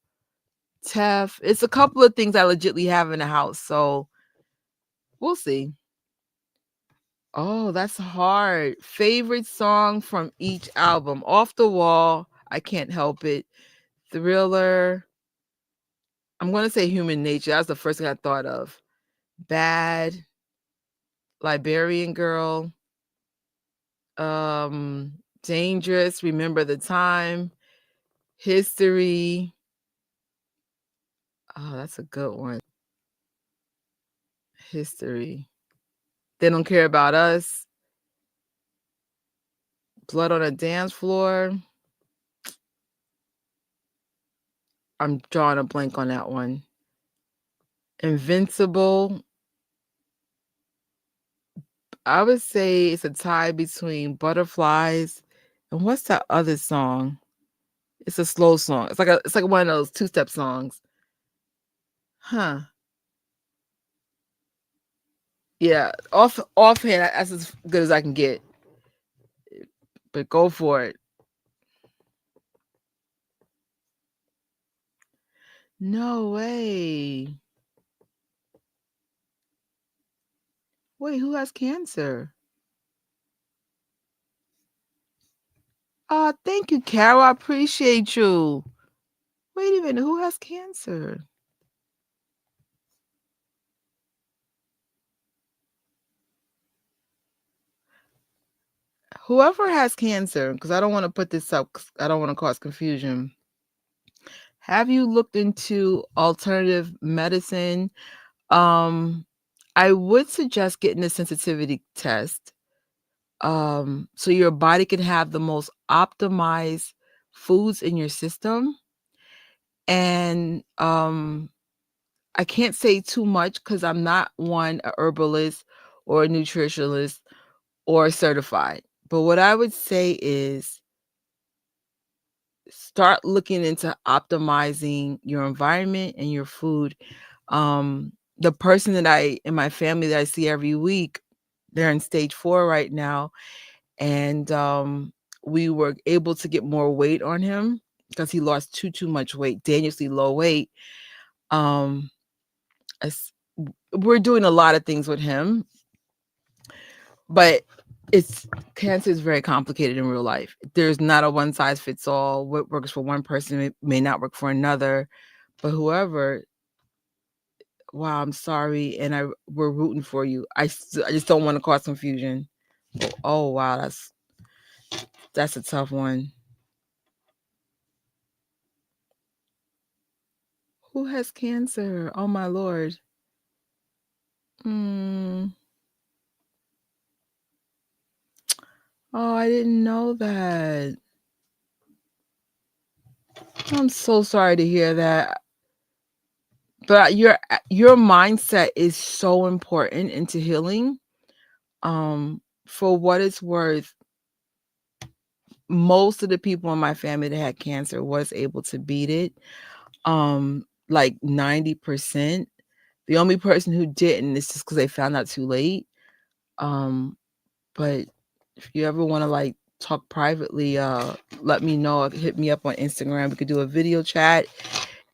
teff. It's a couple of things I legitly have in the house. So we'll see. Oh, that's hard. Favorite song from each album. Off the Wall. I Can't Help It. Thriller. I'm going to say Human Nature. That's the first thing I thought of. Bad. Liberian Girl. Dangerous. Remember the Time. History. Oh, that's a good one. History. They Don't Care About Us. Blood on a Dance Floor. I'm drawing a blank on that one. Invincible. I would say it's a tie between Butterflies and what's that other song? It's a slow song. It's like one of those two-step songs. Huh. Yeah, offhand, that's as good as I can get. But go for it. No way. Wait, who has cancer? Thank you, Carol. I appreciate you. Wait a minute, who has cancer? Whoever has cancer, because I don't want to put this up, 'cause I don't want to cause confusion. Have you looked into alternative medicine? I would suggest getting a sensitivity test. So your body can have the most optimized foods in your system. And I can't say too much because I'm not a herbalist or a nutritionist or certified. But what I would say is start looking into optimizing your environment and your food. The person in my family that I see every week, they're in stage 4 right now. And we were able to get more weight on him because he lost too much weight, dangerously low weight. We're doing a lot of things with him, but cancer is very complicated in real life. There's not a one size fits all. What works for one person may not work for another, but whoever, wow, I'm sorry. And we're rooting for you. I just don't want to cause confusion. Oh wow. That's a tough one. Who has cancer? Oh my Lord. Oh, I didn't know that. I'm so sorry to hear that. But your mindset is so important into healing. For what it's worth, most of the people in my family that had cancer was able to beat it. Like 90%. The only person who didn't is just because they found out too late. But if you ever want to like talk privately, let me know. Hit me up on Instagram. We could do a video chat,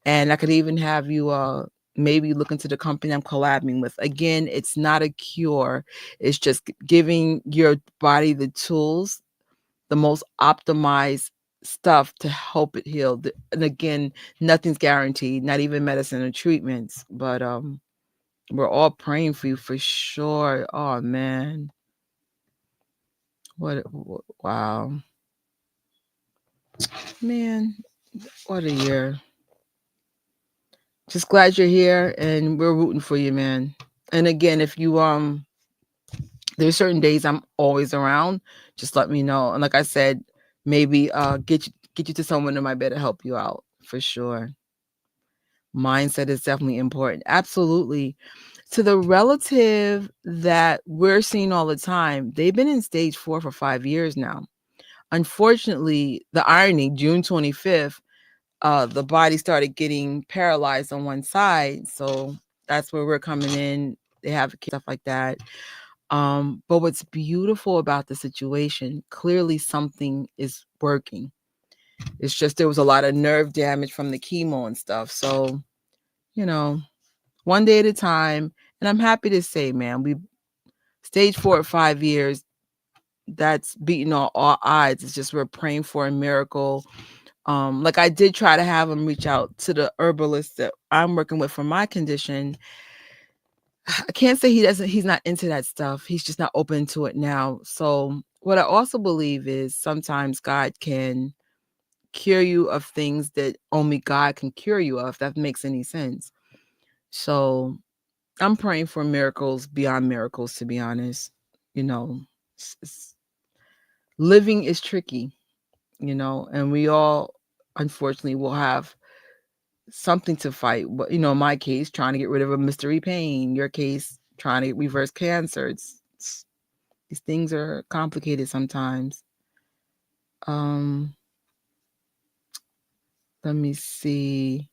and I could even have you maybe look into the company I'm collabing with. Again, it's not a cure. It's just giving your body the tools, the most optimized stuff to help it heal. And again, nothing's guaranteed, not even medicine or treatments, but we're all praying for you for sure. Oh man. Wow. Man, what a year. Just glad you're here and we're rooting for you, man. And again, if you there's certain days I'm always around, just let me know. And like I said, maybe get you to someone that might better help you out for sure. Mindset is definitely important. Absolutely. To the relative that we're seeing all the time, they've been in stage 4 for 5 years now. Unfortunately, the irony, June 25th, the body started getting paralyzed on one side. So that's where we're coming in. They have stuff like that. But what's beautiful about the situation, clearly something is working. It's just there was a lot of nerve damage from the chemo and stuff. So, one day at a time. And I'm happy to say, man, we stage 4 at 5 years. That's beating all odds. It's just we're praying for a miracle. Like I did try to have him reach out to the herbalist that I'm working with for my condition. I can't say he's not into that stuff. He's just not open to it now. So what I also believe is sometimes God can cure you of things that only God can cure you of, if that makes any sense. So I'm praying for miracles beyond miracles, to be honest. Living is tricky, and we all, unfortunately, will have something to fight. But, in my case, trying to get rid of a mystery pain, your case, trying to reverse cancer. These things are complicated sometimes. Let me see.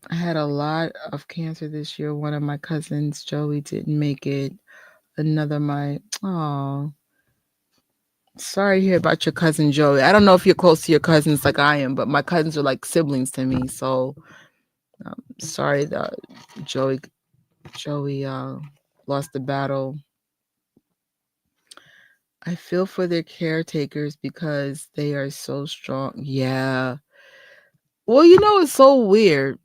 I had a lot of cancer this year. One of my cousins, Joey, didn't make it. Sorry to hear about your cousin Joey. I don't know if you're close to your cousins like I am, but my cousins are like siblings to me. So sorry that Joey lost the battle. I feel for their caretakers because they are so strong. Yeah. Well, it's so weird.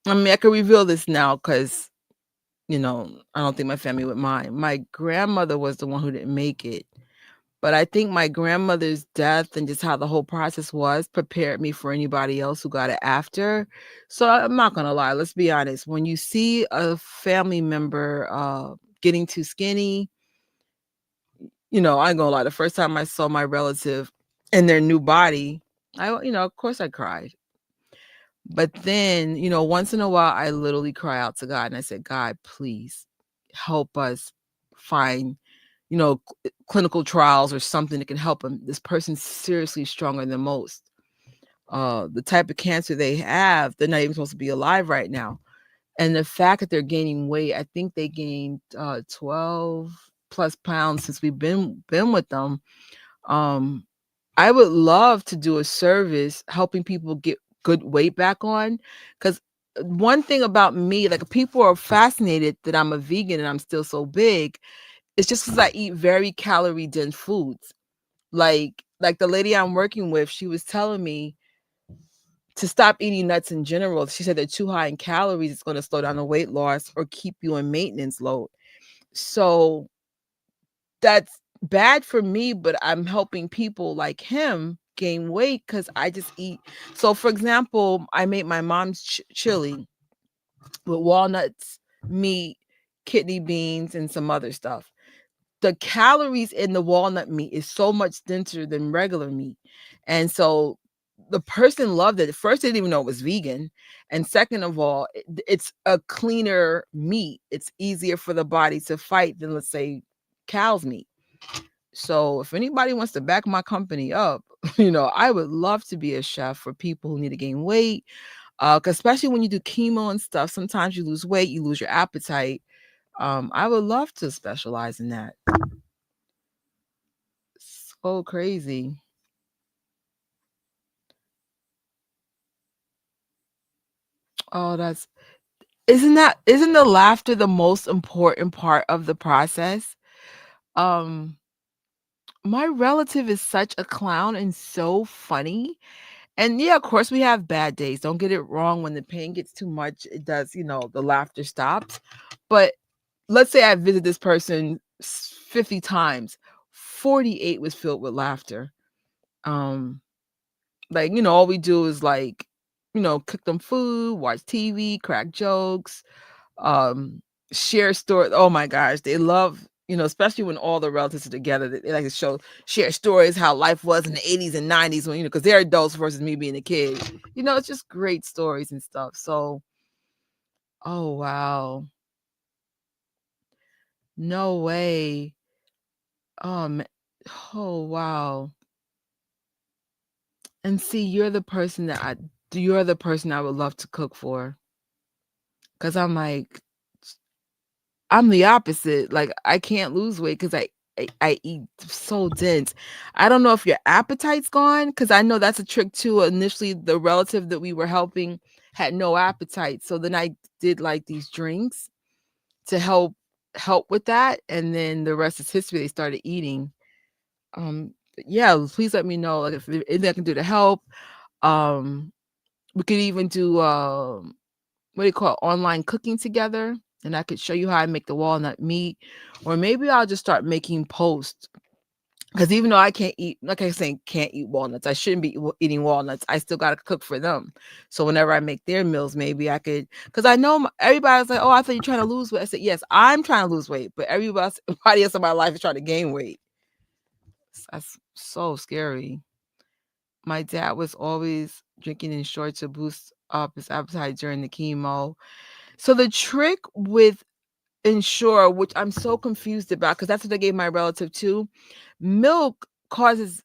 I mean, I can reveal this now because, I don't think my family would mind. My grandmother was the one who didn't make it. But I think my grandmother's death and just how the whole process was prepared me for anybody else who got it after. So I'm not going to lie. Let's be honest. When you see a family member getting too skinny, I ain't going to lie. The first time I saw my relative in their new body, of course I cried. But then, once in a while, I literally cry out to God and I said, God, please help us find clinical trials or something that can help them. This person's seriously stronger than most. The type of cancer they have, they're not even supposed to be alive right now. And the fact that they're gaining weight, I think they gained 12 plus pounds since we've been with them. I would love to do a service helping people get good weight back on, because one thing about me, like people are fascinated that I'm a vegan and I'm still so big. It's just because I eat very calorie dense foods. Like the lady I'm working with, she was telling me to stop eating nuts in general. She said they're too high in calories. It's going to slow down the weight loss or keep you in maintenance load. So that's bad for me, but I'm helping people like him gain weight because I just eat. So for example, I made my mom's chili with walnuts, meat, kidney beans, and some other stuff. The calories in the walnut meat is so much denser than regular meat. And so the person loved it. At first, they didn't even know it was vegan. And second of all, it's a cleaner meat. It's easier for the body to fight than, let's say, cow's meat. So if anybody wants to back my company up, I would love to be a chef for people who need to gain weight. Especially when you do chemo and stuff, sometimes you lose weight, you lose your appetite. I would love to specialize in that. So crazy. Oh, isn't the laughter the most important part of the process? my relative is such a clown and so funny. And yeah, of course, we have bad days. Don't get it wrong. When the pain gets too much, it does, the laughter stops. But let's say I visit this person 50 times, 48 was filled with laughter. Like, all we do is like, cook them food, watch TV, crack jokes, um, share stories. Oh my gosh, they love, especially when all the relatives are together, they like to share stories how life was in the 80s and 90s when, because they're adults versus me being a kid. It's just great stories and stuff. So, oh wow. No way. Um, oh wow. And see, you're the person I would love to cook for. Cause I'm like, I'm the opposite. Like I can't lose weight because I eat so dense. I don't know if your appetite's gone, because I know that's a trick too. Initially, the relative that we were helping had no appetite, so then I did like these drinks to help with that, and then the rest is history. They started eating. But yeah, please let me know like if there's anything I can do to help. Um, we could even do what do you call it, online cooking together, and I could show you how I make the walnut meat, or maybe I'll just start making posts. Because even though I can't eat, like I was saying, can't eat walnuts, I shouldn't be eating walnuts. I still got to cook for them. So whenever I make their meals, maybe I could, because I know everybody's like, oh, I thought you're trying to lose weight. I said, yes, I'm trying to lose weight, but everybody else in my life is trying to gain weight. That's so scary. My dad was always drinking in short to boost up his appetite during the chemo. So the trick with Ensure, which I'm so confused about, because that's what they gave my relative too. Milk causes,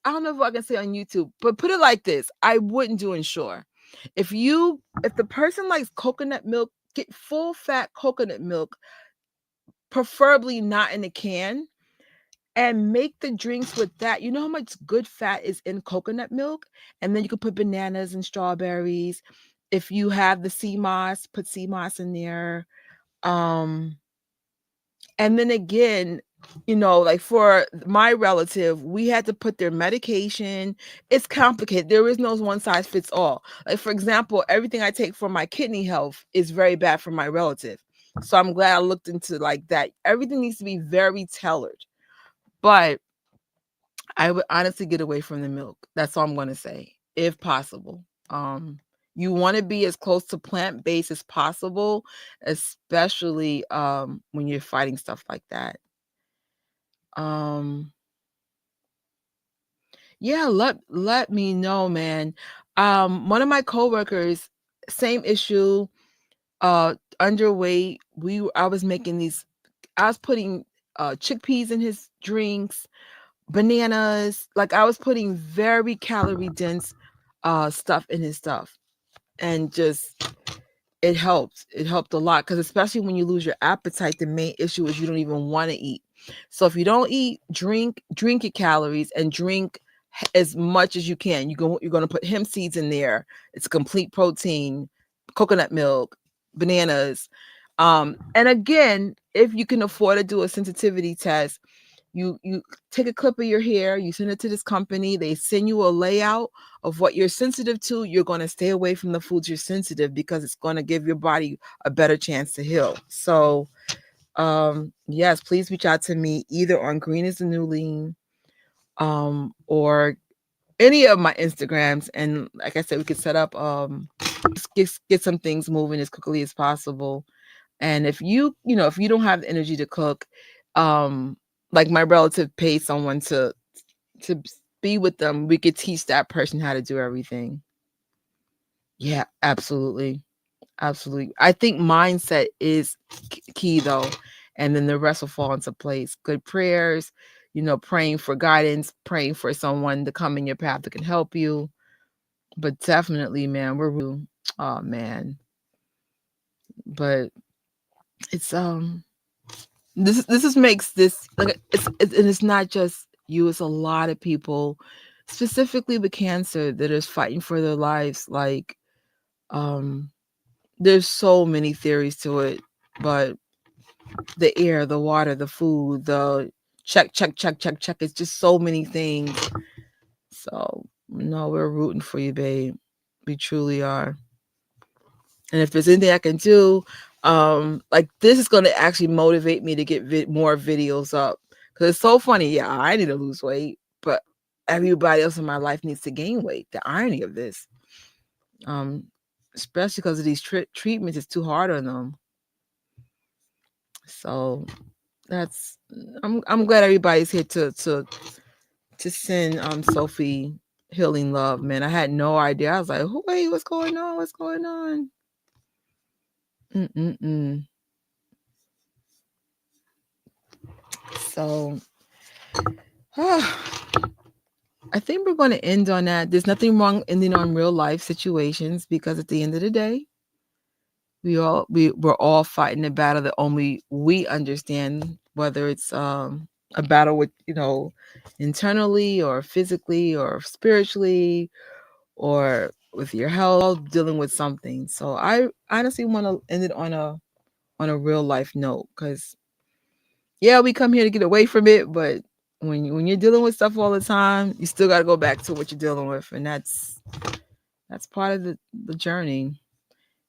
I don't know if I can say on YouTube, but put it like this: I wouldn't do Ensure. If the person likes coconut milk, get full fat coconut milk, preferably not in a can, and make the drinks with that. You know how much good fat is in coconut milk? And then you can put bananas and strawberries. If you have the sea moss, put sea moss in there. Um, and then again, like for my relative, we had to put their medication. It's complicated. There is no one size fits all. Like, for example, everything I take for my kidney health is very bad for my relative. So I'm glad I looked into like that. Everything needs to be very tailored. But I would honestly get away from the milk. That's all I'm going to say, if possible. You want to be as close to plant-based as possible, especially when you're fighting stuff like that. Yeah, let me know, man. One of my coworkers, same issue, underweight. I was making these, I was putting chickpeas in his drinks, bananas, like I was putting very calorie dense stuff in his stuff, and just it helped a lot, because especially when you lose your appetite, the main issue is you don't even want to eat. So if you don't eat, drink your calories, and drink as much as you can. You're going to put hemp seeds in there. It's complete protein, coconut milk, bananas. And again, if you can afford to do a sensitivity test, you take a clip of your hair, you send it to this company, they send you a layout of what you're sensitive to. You're going to stay away from the foods you're sensitive, because it's going to give your body a better chance to heal. So yes, please reach out to me either on Green is the New Lean, or any of my Instagrams, and like I said, we could set up get some things moving as quickly as possible. And if you don't have the energy to cook, like my relative paid someone to be with them, we could teach that person how to do everything. Yeah, absolutely. Absolutely. I think mindset is key though, and then the rest will fall into place. Good prayers, praying for guidance, praying for someone to come in your path that can help you. But definitely, man, oh man. But it's this is makes this like and it's not just you, it's a lot of people, specifically with cancer, that is fighting for their lives. Like there's so many theories to it, but the air, the water, the food, the check. It's just so many things. So no, we're rooting for you, babe. We truly are. And if there's anything I can do, like this is going to actually motivate me to get more videos up, because it's so funny. Yeah, I need to lose weight, but everybody else in my life needs to gain weight. The irony of this, especially because of these treatments, it's too hard on them. So that's I'm glad everybody's here to send Sophie healing love, man. I had no idea. I was like, wait, what's going on? What's going on? So I think we're going to end on that. There's nothing wrong ending on real life situations, because at the end of the day, we're all fighting a battle that only we understand, whether it's a battle with, internally or physically or spiritually or with your health, dealing with something. So I honestly want to end it on a real life note, because yeah, we come here to get away from it, but when you're dealing with stuff all the time, you still got to go back to what you're dealing with, and that's part of the journey.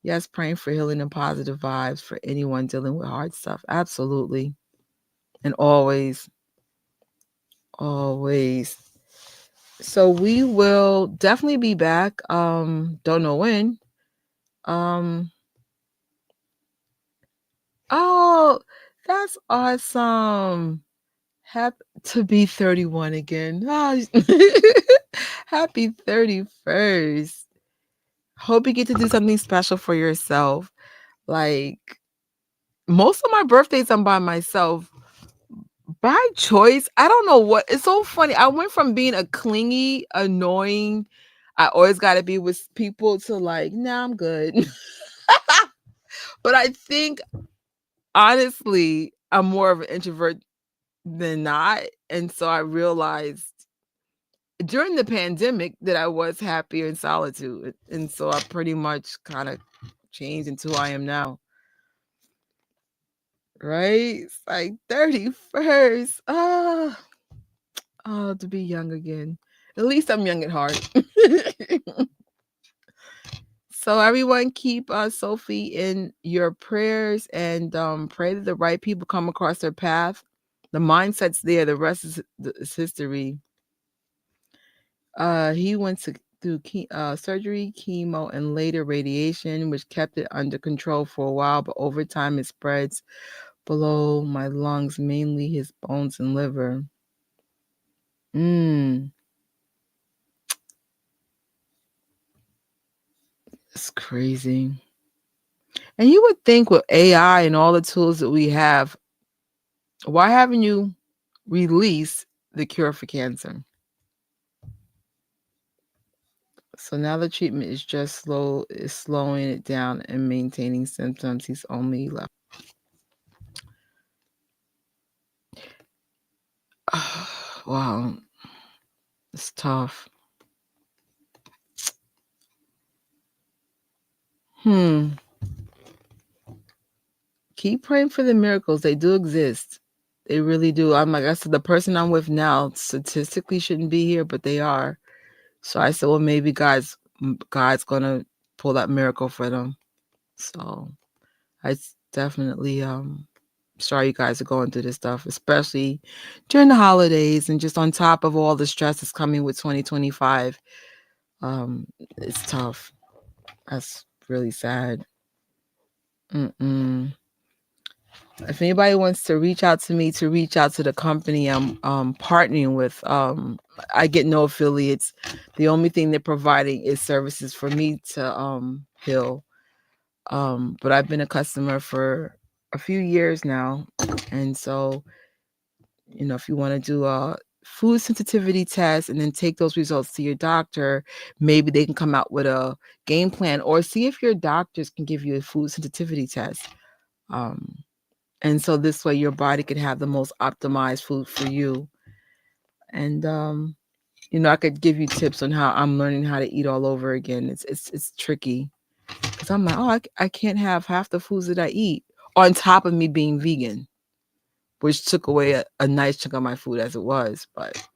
Yes, praying for healing and positive vibes for anyone dealing with hard stuff. Absolutely. And always. So we will definitely be back. Don't know when. Oh, that's awesome. Happy to be 31 again. Oh, happy 31st. Hope you get to do something special for yourself. Like, most of my birthdays I'm by myself. By choice. I don't know what. It's so funny. I went from being a clingy, annoying, I always got to be with people, to like, nah, I'm good. But I think, honestly, I'm more of an introvert than not. And so I realized during the pandemic that I was happier in solitude. And so I pretty much kind of changed into who I am now. Right? It's like 31st. Oh, to be young again. At least I'm young at heart. So everyone, keep Sophie in your prayers, and pray that the right people come across their path. The mindset's there. The rest is history. He went through surgery, chemo, and later radiation, which kept it under control for a while, but over time it spreads below my lungs, mainly his bones and liver. It's crazy. And you would think with AI and all the tools that we have, why haven't you released the cure for cancer? So now the treatment is just slowing it down and maintaining symptoms. He's only left. Wow. It's tough. Keep praying for the miracles. They do exist. They really do. I'm like I said, the person I'm with now statistically shouldn't be here, but they are. So I said, well, maybe God's gonna pull that miracle for them. So I definitely sorry you guys are going through this stuff, especially during the holidays and just on top of all the stress that's coming with 2025. It's tough. That's really sad. If anybody wants to reach out to me, to reach out to the company I'm partnering with, I get no affiliates. The only thing they're providing is services for me to heal. But I've been a customer for a few years now. And so, if you want to do a food sensitivity test and then take those results to your doctor, maybe they can come out with a game plan, or see if your doctors can give you a food sensitivity test. And so this way your body can have the most optimized food for you. And, I could give you tips on how I'm learning how to eat all over again. It's tricky, because I'm like, I can't have half the foods that I eat on top of me being vegan. which took away a nice chunk of my food as it was. But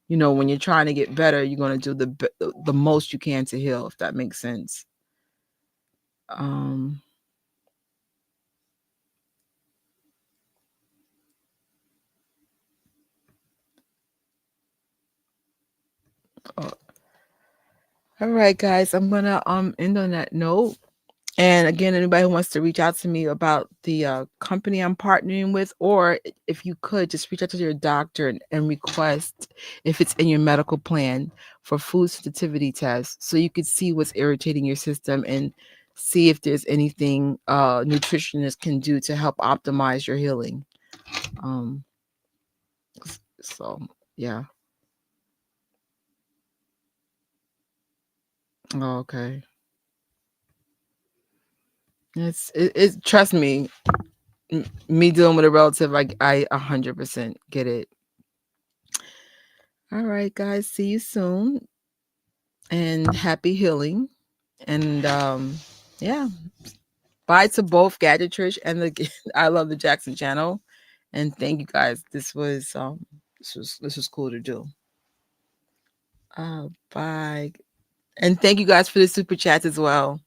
you know, when you're trying to get better, you're going to do the most you can to heal, if that makes sense. All right, guys, I'm gonna end on that note. And again, anybody who wants to reach out to me about the company I'm partnering with, or if you could just reach out to your doctor and request, if it's in your medical plan, for food sensitivity tests, so you could see what's irritating your system and see if there's anything nutritionists can do to help optimize your healing. So yeah. Oh, okay. It's trust me, me dealing with a relative, like I 100% get it. All right, guys, see you soon, and happy healing. And yeah, bye to both Gadget, Trish, and the I Love the Jackson channel. And thank you guys. This was cool to do. Bye. And thank you guys for the super chats as well.